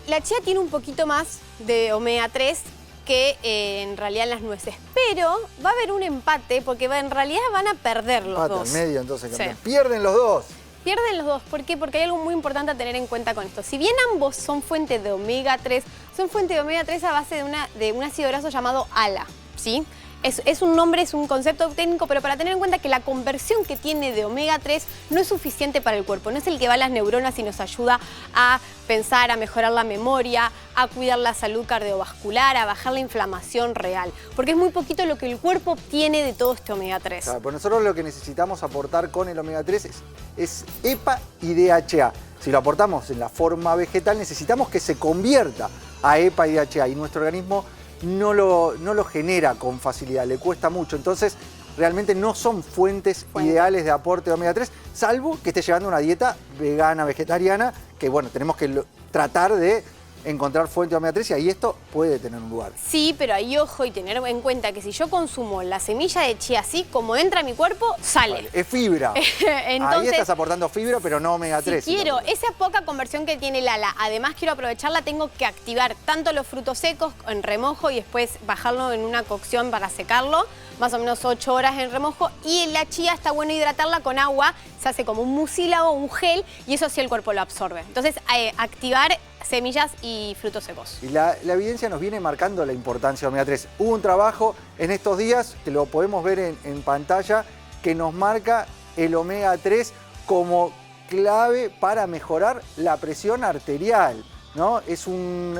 La chía tiene un poquito más de omega 3 que en realidad las nueces, pero va a haber un empate porque en realidad van a perder los Empate dos. al medio, entonces, Sí. campeón. Pierden los dos. Pierden los dos. ¿Por qué? Porque hay algo muy importante a tener en cuenta con esto. Si bien ambos son fuente de omega 3, son fuente de omega 3 a base de un ácido graso llamado ALA, ¿sí? Es un nombre, es un concepto técnico, pero para tener en cuenta que la conversión que tiene de omega 3 no es suficiente para el cuerpo. No es el que va a las neuronas y nos ayuda a pensar, a mejorar la memoria, a cuidar la salud cardiovascular, a bajar la inflamación real. Porque es muy poquito lo que el cuerpo obtiene de todo este omega 3. Claro, pues nosotros lo que necesitamos aportar con el omega 3 es EPA y DHA. Si lo aportamos en la forma vegetal, necesitamos que se convierta a EPA y DHA. Y nuestro organismo no lo genera con facilidad, le cuesta mucho. Entonces, realmente no son fuentes ideales de aporte de omega 3, salvo que esté llevando una dieta vegana, vegetariana, que bueno, tenemos que tratar de encontrar fuente de omega 3 y ahí esto puede tener un lugar. Sí, pero ahí ojo y tener en cuenta que si yo consumo la semilla de chía así, como entra a mi cuerpo, sale. Vale, es fibra. Ahí Entonces, estás aportando fibra, pero no omega 3. si quiero esa poca conversión que tiene el ALA, además quiero aprovecharla, tengo que activar tanto los frutos secos en remojo y después bajarlo en una cocción para secarlo, más o menos 8 horas en remojo, y la chía está bueno hidratarla con agua, se hace como un mucílago, un gel, y eso sí el cuerpo lo absorbe. Entonces, activar semillas y frutos secos. Y la evidencia nos viene marcando la importancia de omega 3. Hubo un trabajo en estos días, que lo podemos ver en pantalla, que nos marca el omega 3 como clave para mejorar la presión arterial, ¿no? Es un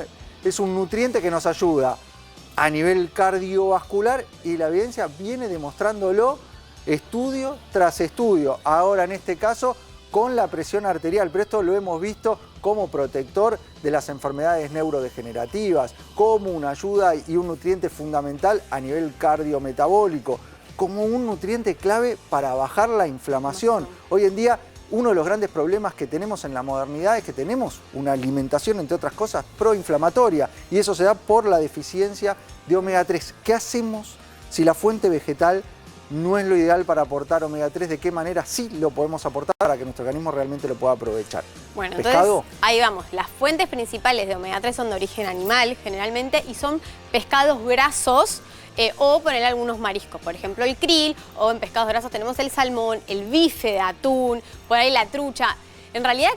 nutriente que nos ayuda a nivel cardiovascular y la evidencia viene demostrándolo estudio tras estudio. Ahora, en este caso, con la presión arterial, pero esto lo hemos visto como protector de las enfermedades neurodegenerativas, como una ayuda y un nutriente fundamental a nivel cardiometabólico, como un nutriente clave para bajar la inflamación. Hoy en día, uno de los grandes problemas que tenemos en la modernidad es que tenemos una alimentación, entre otras cosas, proinflamatoria, y eso se da por la deficiencia de omega 3. ¿Qué hacemos si la fuente vegetal no es lo ideal para aportar omega 3? ¿De qué manera sí lo podemos aportar para que nuestro organismo realmente lo pueda aprovechar? Bueno, ¿Pescado? entonces ahí vamos. Las fuentes principales de omega 3 son de origen animal generalmente y son pescados grasos o poner algunos mariscos. Por ejemplo, el krill, o en pescados grasos tenemos el salmón, el bife de atún, por ahí la trucha. En realidad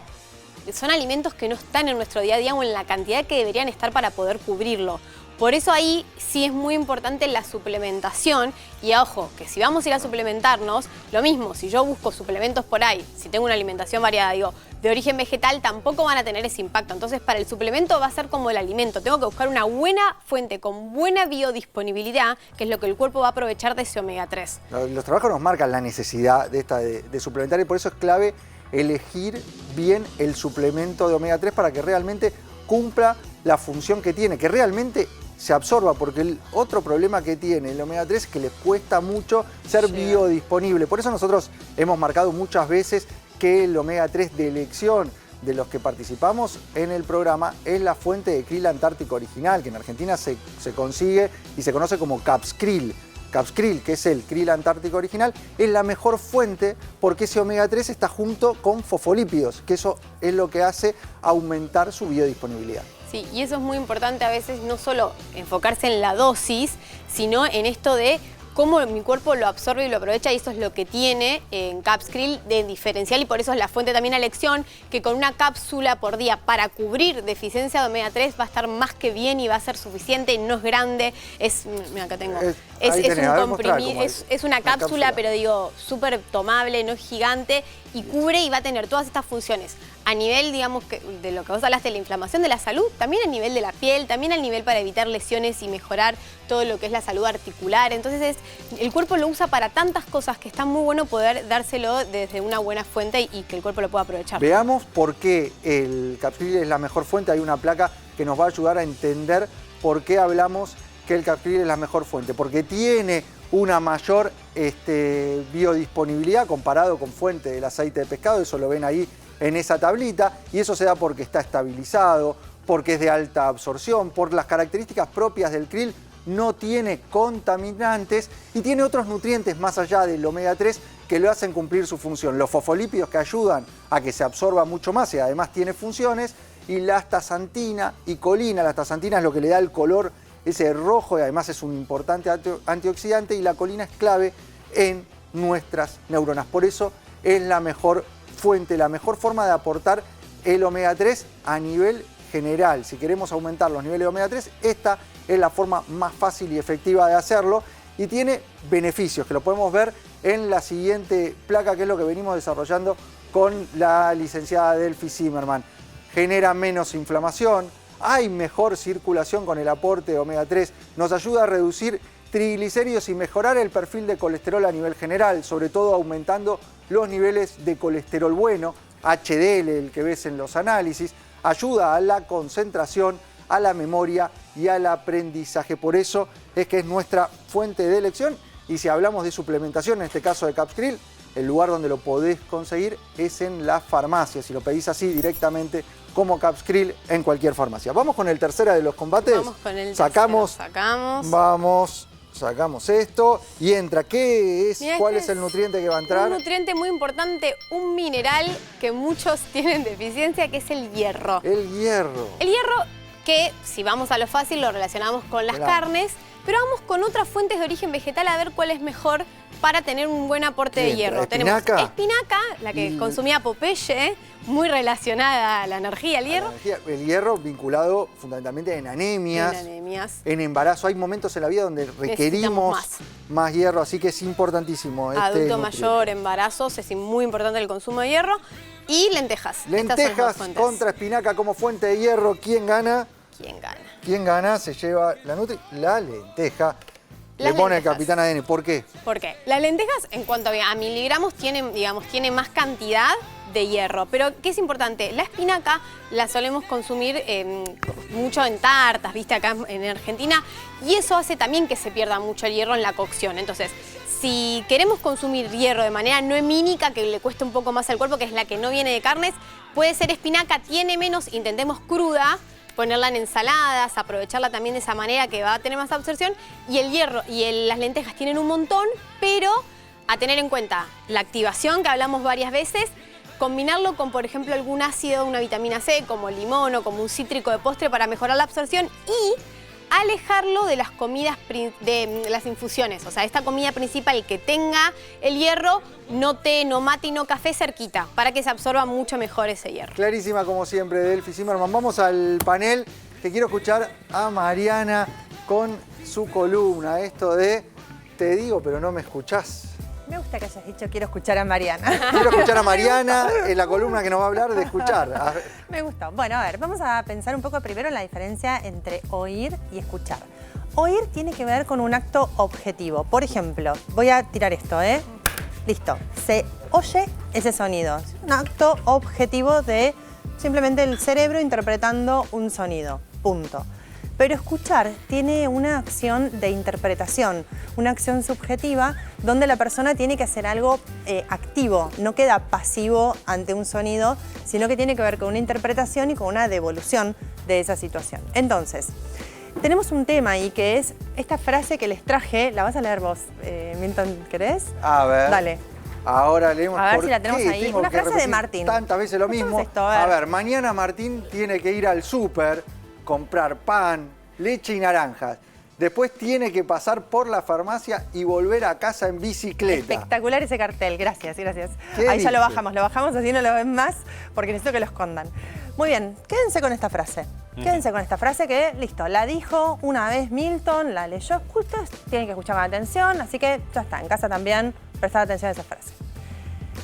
son alimentos que no están en nuestro día a día o en la cantidad que deberían estar para poder cubrirlo. Por eso ahí sí es muy importante la suplementación y ojo, que si vamos a ir a suplementarnos, lo mismo, si yo busco suplementos por ahí, si tengo una alimentación variada, digo, de origen vegetal, tampoco van a tener ese impacto. Entonces para el suplemento va a ser como el alimento, tengo que buscar una buena fuente con buena biodisponibilidad, que es lo que el cuerpo va a aprovechar de ese omega 3. Los trabajos nos marcan la necesidad de suplementar y por eso es clave elegir bien el suplemento de omega 3 para que realmente cumpla la función que tiene, que realmente se absorba, porque el otro problema que tiene el omega 3 es que le cuesta mucho ser biodisponible. Por eso nosotros hemos marcado muchas veces que el omega 3 de elección de los que participamos en el programa es la fuente de krill antártico original, que en Argentina se consigue y se conoce como Capskril. Capskril, que es el krill antártico original, es la mejor fuente porque ese omega 3 está junto con fosfolípidos, que eso es lo que hace aumentar su biodisponibilidad. Sí, y eso es muy importante a veces, no solo enfocarse en la dosis, sino en esto de cómo mi cuerpo lo absorbe y lo aprovecha, y eso es lo que tiene en Capskril de diferencial, y por eso es la fuente también a elección, que con una cápsula por día para cubrir deficiencia de omega 3 va a estar más que bien y va a ser suficiente, no es grande, mira acá tengo, es una cápsula, pero digo, súper tomable, no es gigante, y cubre y va a tener todas estas funciones. A nivel, digamos, de lo que vos hablaste, de la inflamación de la salud, también a nivel de la piel, también a nivel para evitar lesiones y mejorar todo lo que es la salud articular. Entonces el cuerpo lo usa para tantas cosas que está muy bueno poder dárselo desde una buena fuente y que el cuerpo lo pueda aprovechar. Veamos por qué el Capskril es la mejor fuente. Hay una placa que nos va a ayudar a entender por qué hablamos que el Capskril es la mejor fuente. Porque tiene una mayor biodisponibilidad comparado con fuente del aceite de pescado, eso lo ven ahí en esa tablita, y eso se da porque está estabilizado, porque es de alta absorción, por las características propias del krill, no tiene contaminantes y tiene otros nutrientes más allá del omega 3 que lo hacen cumplir su función. Los fosfolípidos que ayudan a que se absorba mucho más y además tiene funciones, y la astaxantina y colina. La astaxantina es lo que le da el color ese rojo y además es un importante antioxidante, y la colina es clave en nuestras neuronas. Por eso es la mejor fuente, la mejor forma de aportar el omega 3 a nivel general. Si queremos aumentar los niveles de omega 3, esta es la forma más fácil y efectiva de hacerlo, y tiene beneficios que lo podemos ver en la siguiente placa, que es lo que venimos desarrollando con la licenciada Delphi Zimmerman. Genera menos inflamación, hay mejor circulación con el aporte de omega 3, nos ayuda a reducir triglicéridos y mejorar el perfil de colesterol a nivel general, sobre todo aumentando los niveles de colesterol bueno, HDL, el que ves en los análisis, ayuda a la concentración, a la memoria y al aprendizaje. Por eso es que es nuestra fuente de elección, y si hablamos de suplementación, en este caso de Capskril, el lugar donde lo podés conseguir es en la farmacia, si lo pedís así directamente como Capskril en cualquier farmacia. Vamos con el tercero de los combates. Vamos con el tercero. Sacamos esto y entra. ¿Qué es? Mira, ¿Cuál es el nutriente que va a entrar? Un nutriente muy importante, un mineral que muchos tienen deficiencia, que es el hierro. El hierro. El hierro que, si vamos a lo fácil, lo relacionamos con las carnes, pero vamos con otras fuentes de origen vegetal a ver cuál es mejor para tener un buen aporte de hierro. ¿Espinaca? Tenemos espinaca, la que consumía Popeye, muy relacionada a la energía, el hierro. El hierro vinculado fundamentalmente en anemias, en embarazo. Hay momentos en la vida donde requerimos más hierro, así que es importantísimo. Adulto mayor, embarazos, es muy importante el consumo de hierro. Y lentejas. Lentejas contra espinaca como fuente de hierro. ¿Quién gana? ¿Quién gana? ¿Quién gana? Se lleva la lenteja. Le pone el Capitán ADN. ¿Por qué? ¿Por qué? Las lentejas, en cuanto a miligramos, tiene más cantidad de hierro. Pero, ¿qué es importante? La espinaca la solemos consumir mucho en tartas, ¿viste? Acá en Argentina. Y eso hace también que se pierda mucho el hierro en la cocción. Entonces, si queremos consumir hierro de manera no hemínica, que le cueste un poco más al cuerpo, que es la que no viene de carnes, puede ser espinaca, tiene menos, intentemos cruda, ponerla en ensaladas, aprovecharla también de esa manera que va a tener más absorción. Y el hierro y las lentejas tienen un montón, pero a tener en cuenta la activación que hablamos varias veces, combinarlo con, por ejemplo, algún ácido, una vitamina C, como limón o como un cítrico de postre para mejorar la absorción y alejarlo de las comidas, de las infusiones. O sea, esta comida principal que tenga el hierro, no té, no mate y no café cerquita, para que se absorba mucho mejor ese hierro. Clarísima como siempre, Delphi Zimmerman. Vamos al panel, que quiero escuchar a Mariana con su columna. Esto de, te digo, pero no me escuchás. Me gusta que hayas dicho quiero escuchar a Mariana. Quiero escuchar a Mariana en la columna que nos va a hablar de escuchar. Me gustó. Bueno, a ver, vamos a pensar un poco primero en la diferencia entre oír y escuchar. Oír tiene que ver con un acto objetivo. Por ejemplo, voy a tirar esto, ¿eh? Listo. Se oye ese sonido. Es un acto objetivo de simplemente el cerebro interpretando un sonido. Punto. Pero escuchar tiene una acción de interpretación, una acción subjetiva donde la persona tiene que hacer algo activo, no queda pasivo ante un sonido, sino que tiene que ver con una interpretación y con una devolución de esa situación. Entonces, tenemos un tema ahí que es esta frase que les traje, la vas a leer vos, Milton, ¿querés? A ver. Dale. Ahora leemos. A ver ¿por si la tenemos qué ahí. tengo Una que frase de repetir Martín. Tantas veces lo mismo. Escuchemos esto, a ver, mañana Martín tiene que ir al súper, comprar pan, leche y naranjas. Después tiene que pasar por la farmacia y volver a casa en bicicleta. Espectacular ese cartel, gracias, gracias. ¿Qué Ahí ya lo dice? bajamos así no lo ven más porque necesito que lo escondan. Muy bien, quédense con esta frase. Quédense con esta frase que, listo, la dijo una vez Milton, la leyó, ustedes tienen que escuchar con atención, así que ya está, en casa también prestar atención a esa frase.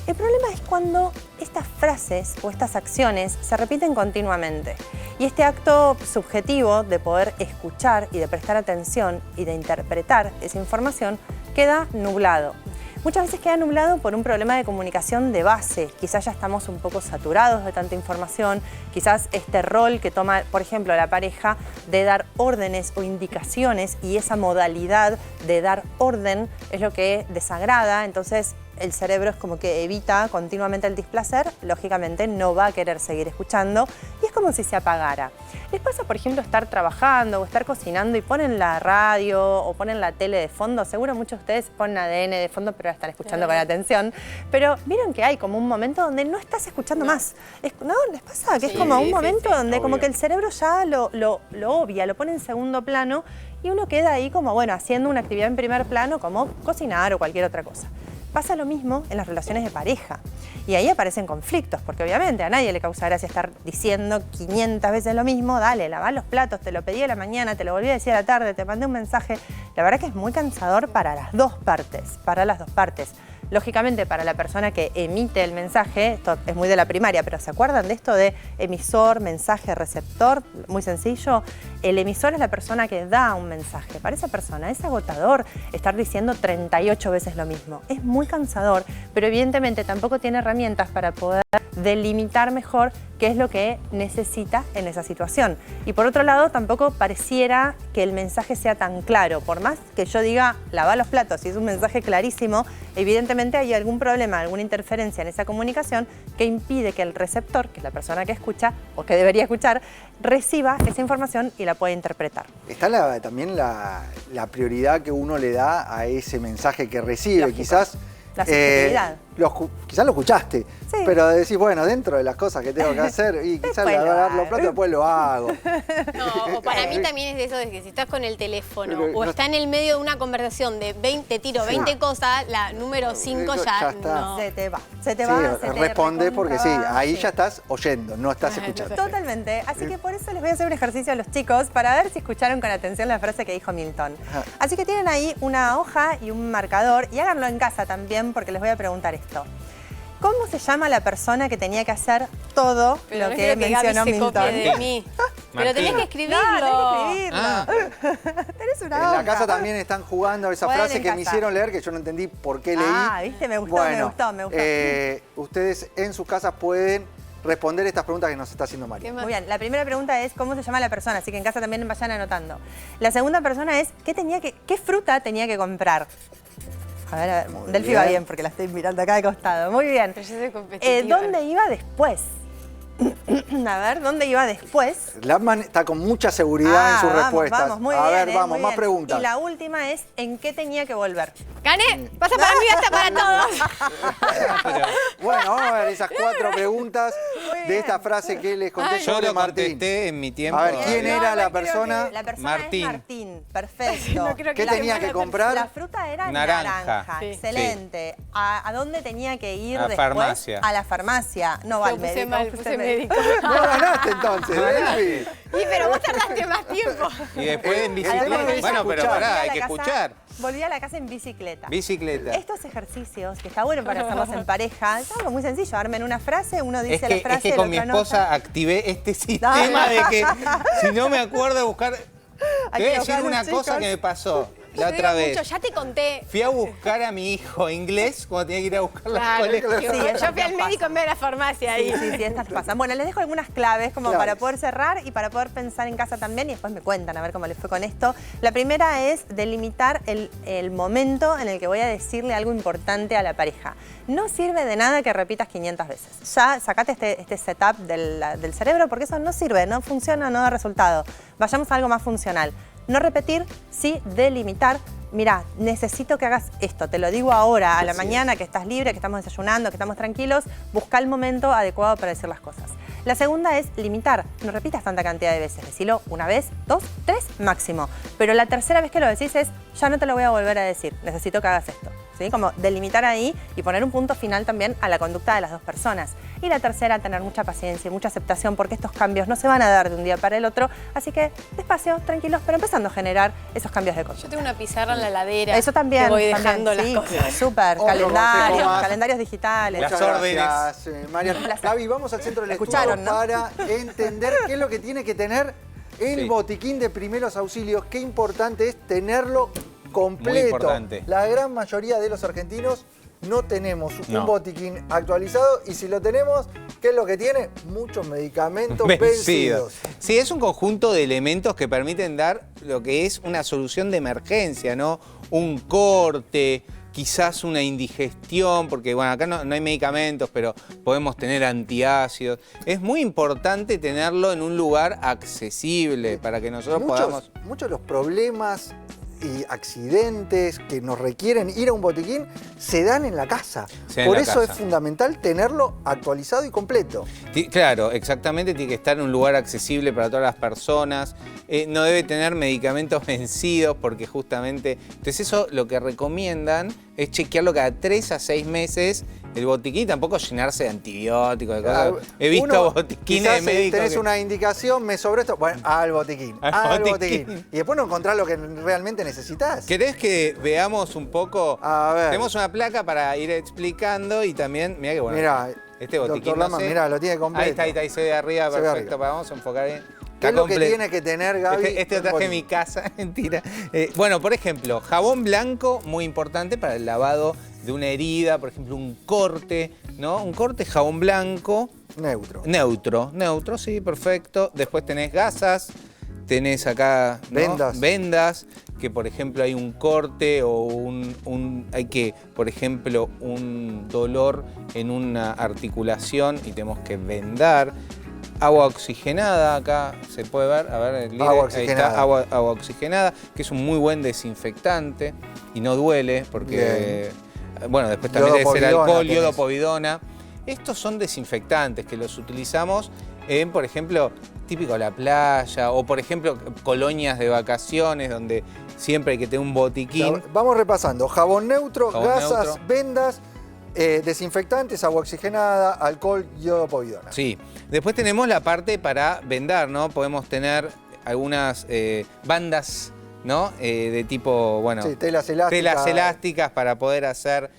El problema es cuando estas frases o estas acciones se repiten continuamente y este acto subjetivo de poder escuchar y de prestar atención y de interpretar esa información queda nublado. Muchas veces queda nublado por un problema de comunicación de base. Quizás ya estamos un poco saturados de tanta información, quizás este rol que toma, por ejemplo, la pareja de dar órdenes o indicaciones y esa modalidad de dar orden es lo que desagrada, entonces el cerebro es como que evita continuamente el displacer, lógicamente no va a querer seguir escuchando y es como si se apagara. ¿Les pasa, por ejemplo, estar trabajando o estar cocinando y ponen la radio o ponen la tele de fondo? Seguro muchos de ustedes ponen ADN de fondo, pero la están escuchando con atención. Pero vieron que hay como un momento donde no estás escuchando más. ¿No? ¿Les pasa? Que es como un momento donde como que el cerebro ya lo obvia, lo pone en segundo plano y uno queda ahí como, bueno, haciendo una actividad en primer plano como cocinar o cualquier otra cosa. Pasa lo mismo en las relaciones de pareja y ahí aparecen conflictos, porque obviamente a nadie le causa gracia estar diciendo 500 veces lo mismo, dale, lavá los platos, te lo pedí a la mañana, te lo volví a decir a la tarde, te mandé un mensaje. La verdad que es muy cansador para las dos partes, Lógicamente, para la persona que emite el mensaje, esto es muy de la primaria, pero ¿se acuerdan de esto de emisor, mensaje, receptor? Muy sencillo. El emisor es la persona que da un mensaje. Para esa persona es agotador estar diciendo 38 veces lo mismo. Es muy cansador, pero evidentemente tampoco tiene herramientas para poder delimitar mejor qué es lo que necesita en esa situación. Y por otro lado, tampoco pareciera que el mensaje sea tan claro. Por más que yo diga, lava los platos, y es un mensaje clarísimo, evidentemente hay algún problema, alguna interferencia en esa comunicación que impide que el receptor, que es la persona que escucha o que debería escuchar, reciba esa información y la pueda interpretar. Está también la prioridad que uno le da a ese mensaje que recibe. Lógico. Quizás La subjetividad. quizás lo escuchaste, Sí. pero decís, bueno, dentro de las cosas que tengo que hacer, y quizás Después lo lavar hago. los platos, después lo hago. No, o para mí también es de eso de que si estás con el teléfono Pero o no- está en el medio de una conversación de 20 cosas, la número 5 Ya ya está. no. Se te va, se te Sí, va. Se te responde porque sí, recontra va, ahí sí. ya estás oyendo, no estás Ah, escuchando. Totalmente. Así que por eso les voy a hacer un ejercicio a los chicos para ver si escucharon con atención la frase que dijo Milton. Ajá. Así que tienen ahí una hoja y un marcador y háganlo en casa también porque les voy a preguntar esto. ¿Cómo se llama la persona que tenía que hacer todo Pero lo no que quiero que Gaby mencionó se Milton? copie de mí. Pero tenés que escribirlo. No, tenés que escribirlo. Ah. Tenés una En la hoja. casa también están jugando a esa Pueden frase en que me casa. hicieron leer, que yo no entendí por qué leí. Ah, viste, me gustó, me gustó, me gustó. Ustedes en sus casas pueden responder estas preguntas que nos está haciendo María. ¿Qué más? Muy bien, la primera pregunta es cómo se llama la persona, así que en casa también vayan anotando. La segunda persona es qué fruta tenía que comprar. A ver, Delphi bien. va bien porque la estoy mirando acá de costado. Muy bien. Pero yo soy competitiva. ¿Dónde iba después? A ver, ¿dónde iba después? Lapman está con mucha seguridad en sus vamos, respuestas. Vamos, muy a bien, ver, vamos, muy más bien. preguntas. Y la última es, ¿en qué tenía que volver? Gané, pasa para mí hasta para todos. Bueno, vamos a ver esas 4 preguntas de esta frase que les conté Yo sobre lo Martín. contesté en mi tiempo. A ver, ¿quién era la persona? La persona Martín. es Martín. Perfecto. No creo ¿Qué la tenía que buena comprar? La fruta era Naranja. naranja. Sí. Excelente. ¿A dónde tenía que ir A la después? farmacia. A la farmacia. No va al Puse médico. mal, fuiste puse al médico. médico. No ganaste entonces, Delphi. Sí, pero vos tardaste más tiempo. Y después en tema bicicleta. es Bueno, pero escuchar. pará, hay Volví a que la casa- escuchar. Volví a la casa en bicicleta. Bicicleta. Estos ejercicios, que está bueno para hacerlos en pareja, es algo muy sencillo. Armen una frase, uno dice la frase, Es que el con mi otro esposa anota. activé este sistema de que si no me acuerdo de buscar... Te Hay voy a que decir buscar una los cosa chicos. que me pasó Yo la digo otra vez. mucho, ya te conté. Fui a buscar a mi hijo inglés cuando tenía que ir a buscarlo al Claro, colegio. yo fui al médico en vez de la farmacia ahí. Sí, estas pasan. Bueno, les dejo algunas claves como Claves. para poder cerrar y para poder pensar en casa también y después me cuentan a ver cómo les fue con esto. La primera es delimitar el momento en el que voy a decirle algo importante a la pareja. No sirve de nada que repitas 500 veces. Ya sacate este setup del cerebro porque eso no sirve, no funciona, no da resultado. Vayamos a algo más funcional. No repetir, sí delimitar. Mira, necesito que hagas esto, te lo digo ahora, a la mañana, que estás libre, que estamos desayunando, que estamos tranquilos, busca el momento adecuado para decir las cosas. La segunda es limitar, no repitas tanta cantidad de veces, decilo una vez, 2, 3 máximo. Pero la tercera vez que lo decís es, ya no te lo voy a volver a decir, necesito que hagas esto. ¿Sí? Como delimitar ahí y poner un punto final también a la conducta de las dos personas. Y la tercera, tener mucha paciencia y mucha aceptación porque estos cambios no se van a dar de un día para el otro. Así que despacio, tranquilos, pero empezando a generar esos cambios de Yo conducta. tengo una pizarra en la heladera. Eso también. Que voy también, dejando sí, las cosas. Súper, Otro consejo más. calendarios digitales. Las Muchas órdenes. gracias, Mariana. placer. Gaby, vamos al centro del estudio Escucharon, ¿no? para entender qué es lo que tiene que tener el Sí. botiquín de primeros auxilios. Qué importante es tenerlo completo. Muy importante. La gran mayoría de los argentinos no tenemos No. un botiquín actualizado y si lo tenemos, ¿qué es lo que tiene? Muchos medicamentos vencidos. Sí, es un conjunto de elementos que permiten dar lo que es una solución de emergencia, ¿no? Un corte, quizás una indigestión, porque bueno, acá no hay medicamentos, pero podemos tener antiácidos. Es muy importante tenerlo en un lugar accesible para que nosotros podamos... Muchos de los problemas y accidentes que nos requieren ir a un botiquín se dan en la casa. Se dan Por en la eso casa. es fundamental tenerlo actualizado y completo. Claro, exactamente, tiene que estar en un lugar accesible para todas las personas. No debe tener medicamentos vencidos porque justamente... Entonces eso lo que recomiendan es chequearlo cada 3 a 6 meses el botiquín, tampoco llenarse de antibióticos, de cosas. He visto Uno, botiquines quizás de médicos tenés que- una indicación, me sobró esto, bueno, al botiquín, Al al botiquín. botiquín. Y después no encontrás lo que realmente necesitas. ¿Querés que veamos un poco? A ver. Tenemos una placa para ir explicando y también, mira que bueno. Mirá, este botiquín, doctor no Lama, sé. mirá, lo tiene completo. Ahí está, ahí se ve arriba, Se ve perfecto. arriba. Vamos a enfocar bien. ¿Qué es lo que completo. tiene que tener, Gaby? Este lo traje de mi casa, mentira. Bueno, por ejemplo, jabón blanco, muy importante para el lavado de una herida, por ejemplo, un corte, ¿no? Un corte, jabón blanco. Neutro. Neutro, sí, perfecto. Después tenés gasas, tenés acá ¿no? vendas, que por ejemplo hay un corte o hay que, por ejemplo, un dolor en una articulación y tenemos que vendar. Agua oxigenada, acá se puede ver, a ver, el líder, Agua ahí oxigenada. está, agua oxigenada, que es un muy buen desinfectante y no duele porque, bueno, después también debe ser Yodopovidona alcohol, tenés. yodopovidona. Estos son desinfectantes que los utilizamos en, por ejemplo, típico la playa o, por ejemplo, colonias de vacaciones donde siempre hay que tener un botiquín. Vamos repasando. Jabón neutro, Jabón gasas, neutro. vendas, desinfectantes, agua oxigenada, alcohol, yodopovidona. Sí. Después tenemos la parte para vendar, ¿no? Podemos tener algunas bandas, ¿no? De tipo, bueno, Sí, telas elásticas. telas elásticas para poder hacer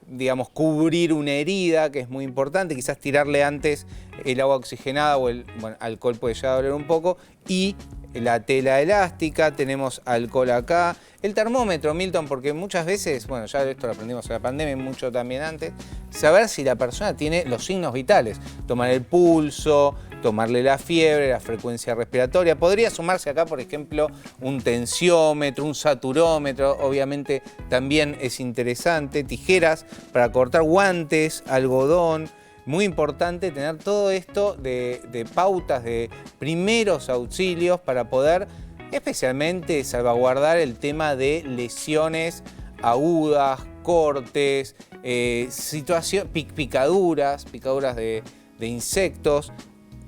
digamos, cubrir una herida, que es muy importante, quizás tirarle antes el agua oxigenada o el alcohol puede llegar a doler un poco, y la tela elástica, tenemos alcohol acá, el termómetro, Milton, porque muchas veces, bueno, ya esto lo aprendimos en la pandemia, mucho también antes, saber si la persona tiene los signos vitales, tomar el pulso, tomarle la fiebre, la frecuencia respiratoria. Podría sumarse acá, por ejemplo, un tensiómetro, un saturómetro, obviamente también es interesante, tijeras para cortar, guantes, algodón. Muy importante tener todo esto de pautas de primeros auxilios para poder especialmente salvaguardar el tema de lesiones agudas, cortes, picaduras de insectos,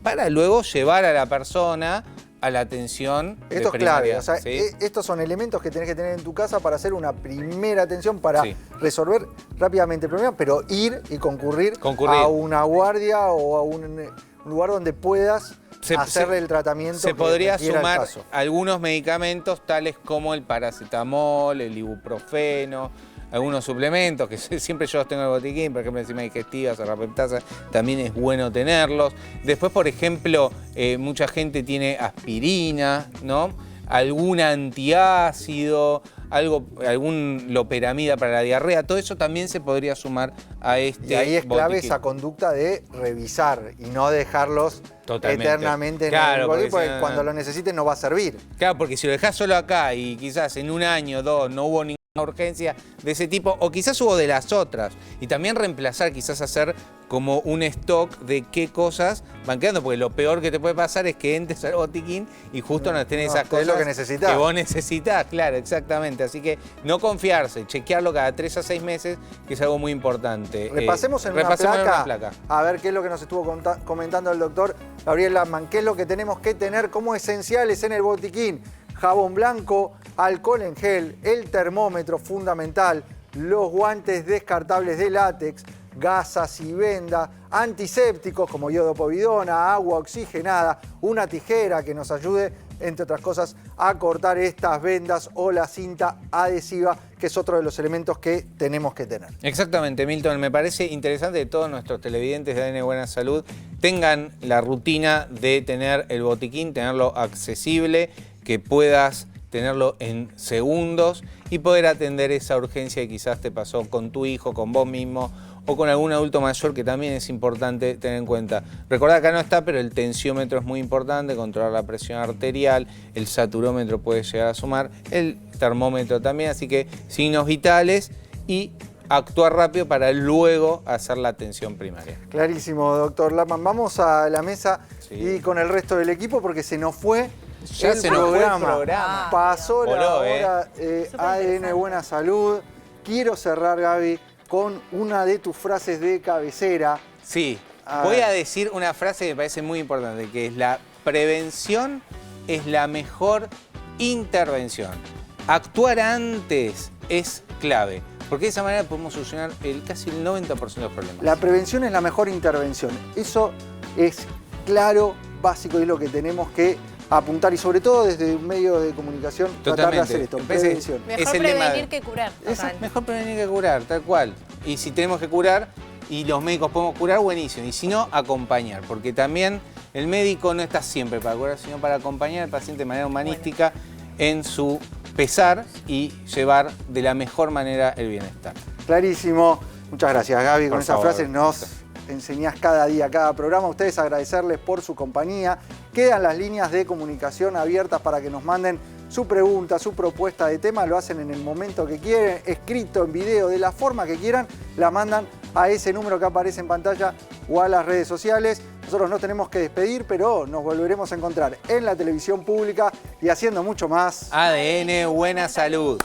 para luego llevar a la persona a la atención Esto es primaria, clave, o sea, ¿sí? estos son elementos que tenés que tener en tu casa para hacer una primera atención, para Sí. resolver rápidamente el problema, pero ir y concurrir. A una guardia o a un lugar donde puedas hacerle el tratamiento. Se que podría requiera el sumar caso. algunos medicamentos tales como el paracetamol, el ibuprofeno, algunos suplementos, que siempre yo los tengo en el botiquín, por ejemplo, enzima digestiva, serrapeptasa, también es bueno tenerlos. Después, por ejemplo, mucha gente tiene aspirina, ¿no? Algún antiácido, algún loperamida para la diarrea, todo eso también se podría sumar a este Y ahí es clave botiquín. esa conducta de revisar y no dejarlos Totalmente. eternamente Claro, en el botiquín, porque si no, cuando lo necesiten no va a servir. Claro, porque si lo dejás solo acá y quizás en un año o dos no hubo ninguna urgencia de ese tipo, o quizás hubo de las otras, y también reemplazar, quizás hacer como un stock de qué cosas van quedando, porque lo peor que te puede pasar es que entres al botiquín y justo no tenés esas cosas es lo que necesitas. vos necesitas, claro, exactamente. Así que no confiarse, chequearlo cada 3 a 6 meses, que es algo muy importante. Repasemos en una placa, a ver qué es lo que nos estuvo comentando el doctor Gabriel Lassman, qué es lo que tenemos que tener como esenciales en el botiquín. Jabón blanco, alcohol en gel, el termómetro fundamental, los guantes descartables de látex, gasas y vendas, antisépticos como iodopovidona, agua oxigenada, una tijera que nos ayude, entre otras cosas, a cortar estas vendas o la cinta adhesiva, que es otro de los elementos que tenemos que tener. Exactamente, Milton. Me parece interesante que todos nuestros televidentes de ADN Buena Salud tengan la rutina de tener el botiquín, tenerlo accesible, que puedas tenerlo en segundos y poder atender esa urgencia que quizás te pasó con tu hijo, con vos mismo o con algún adulto mayor, que también es importante tener en cuenta. Recordá, acá no está, pero el tensiómetro es muy importante, controlar la presión arterial, el saturómetro puede llegar a sumar, el termómetro también, así que signos vitales y actuar rápido para luego hacer la atención primaria. Clarísimo, doctor Lassman. Vamos a la mesa y con el resto del equipo porque se nos fue Ya el se nos fue el programa. programa. Pasó la Voló, hora ADN Buena Salud. Quiero cerrar, Gaby, con una de tus frases de cabecera. Sí, voy a decir una frase que me parece muy importante, que es: la prevención es la mejor intervención. Actuar antes es clave, porque de esa manera podemos solucionar casi el 90% de los problemas. La prevención es la mejor intervención. Eso es claro, básico, y es lo que tenemos que apuntar, y sobre todo desde un medio de comunicación, tratar de hacer esto, prevención. Mejor prevenir que curar. Mejor prevenir que curar, tal cual. Y si tenemos que curar y los médicos podemos curar, buenísimo. Y si no, acompañar, porque también el médico no está siempre para curar, sino para acompañar al paciente de manera humanística en su pesar y llevar de la mejor manera el bienestar. Clarísimo. Muchas gracias, Gaby. Con Por esas favor. frases nos enseñás cada día, cada programa. A ustedes agradecerles por su compañía. Quedan las líneas de comunicación abiertas para que nos manden su pregunta, su propuesta de tema. Lo hacen en el momento que quieren, escrito, en video, de la forma que quieran. La mandan a ese número que aparece en pantalla o a las redes sociales. Nosotros nos tenemos que despedir, pero nos volveremos a encontrar en la televisión pública y haciendo mucho más. ADN Buena Salud.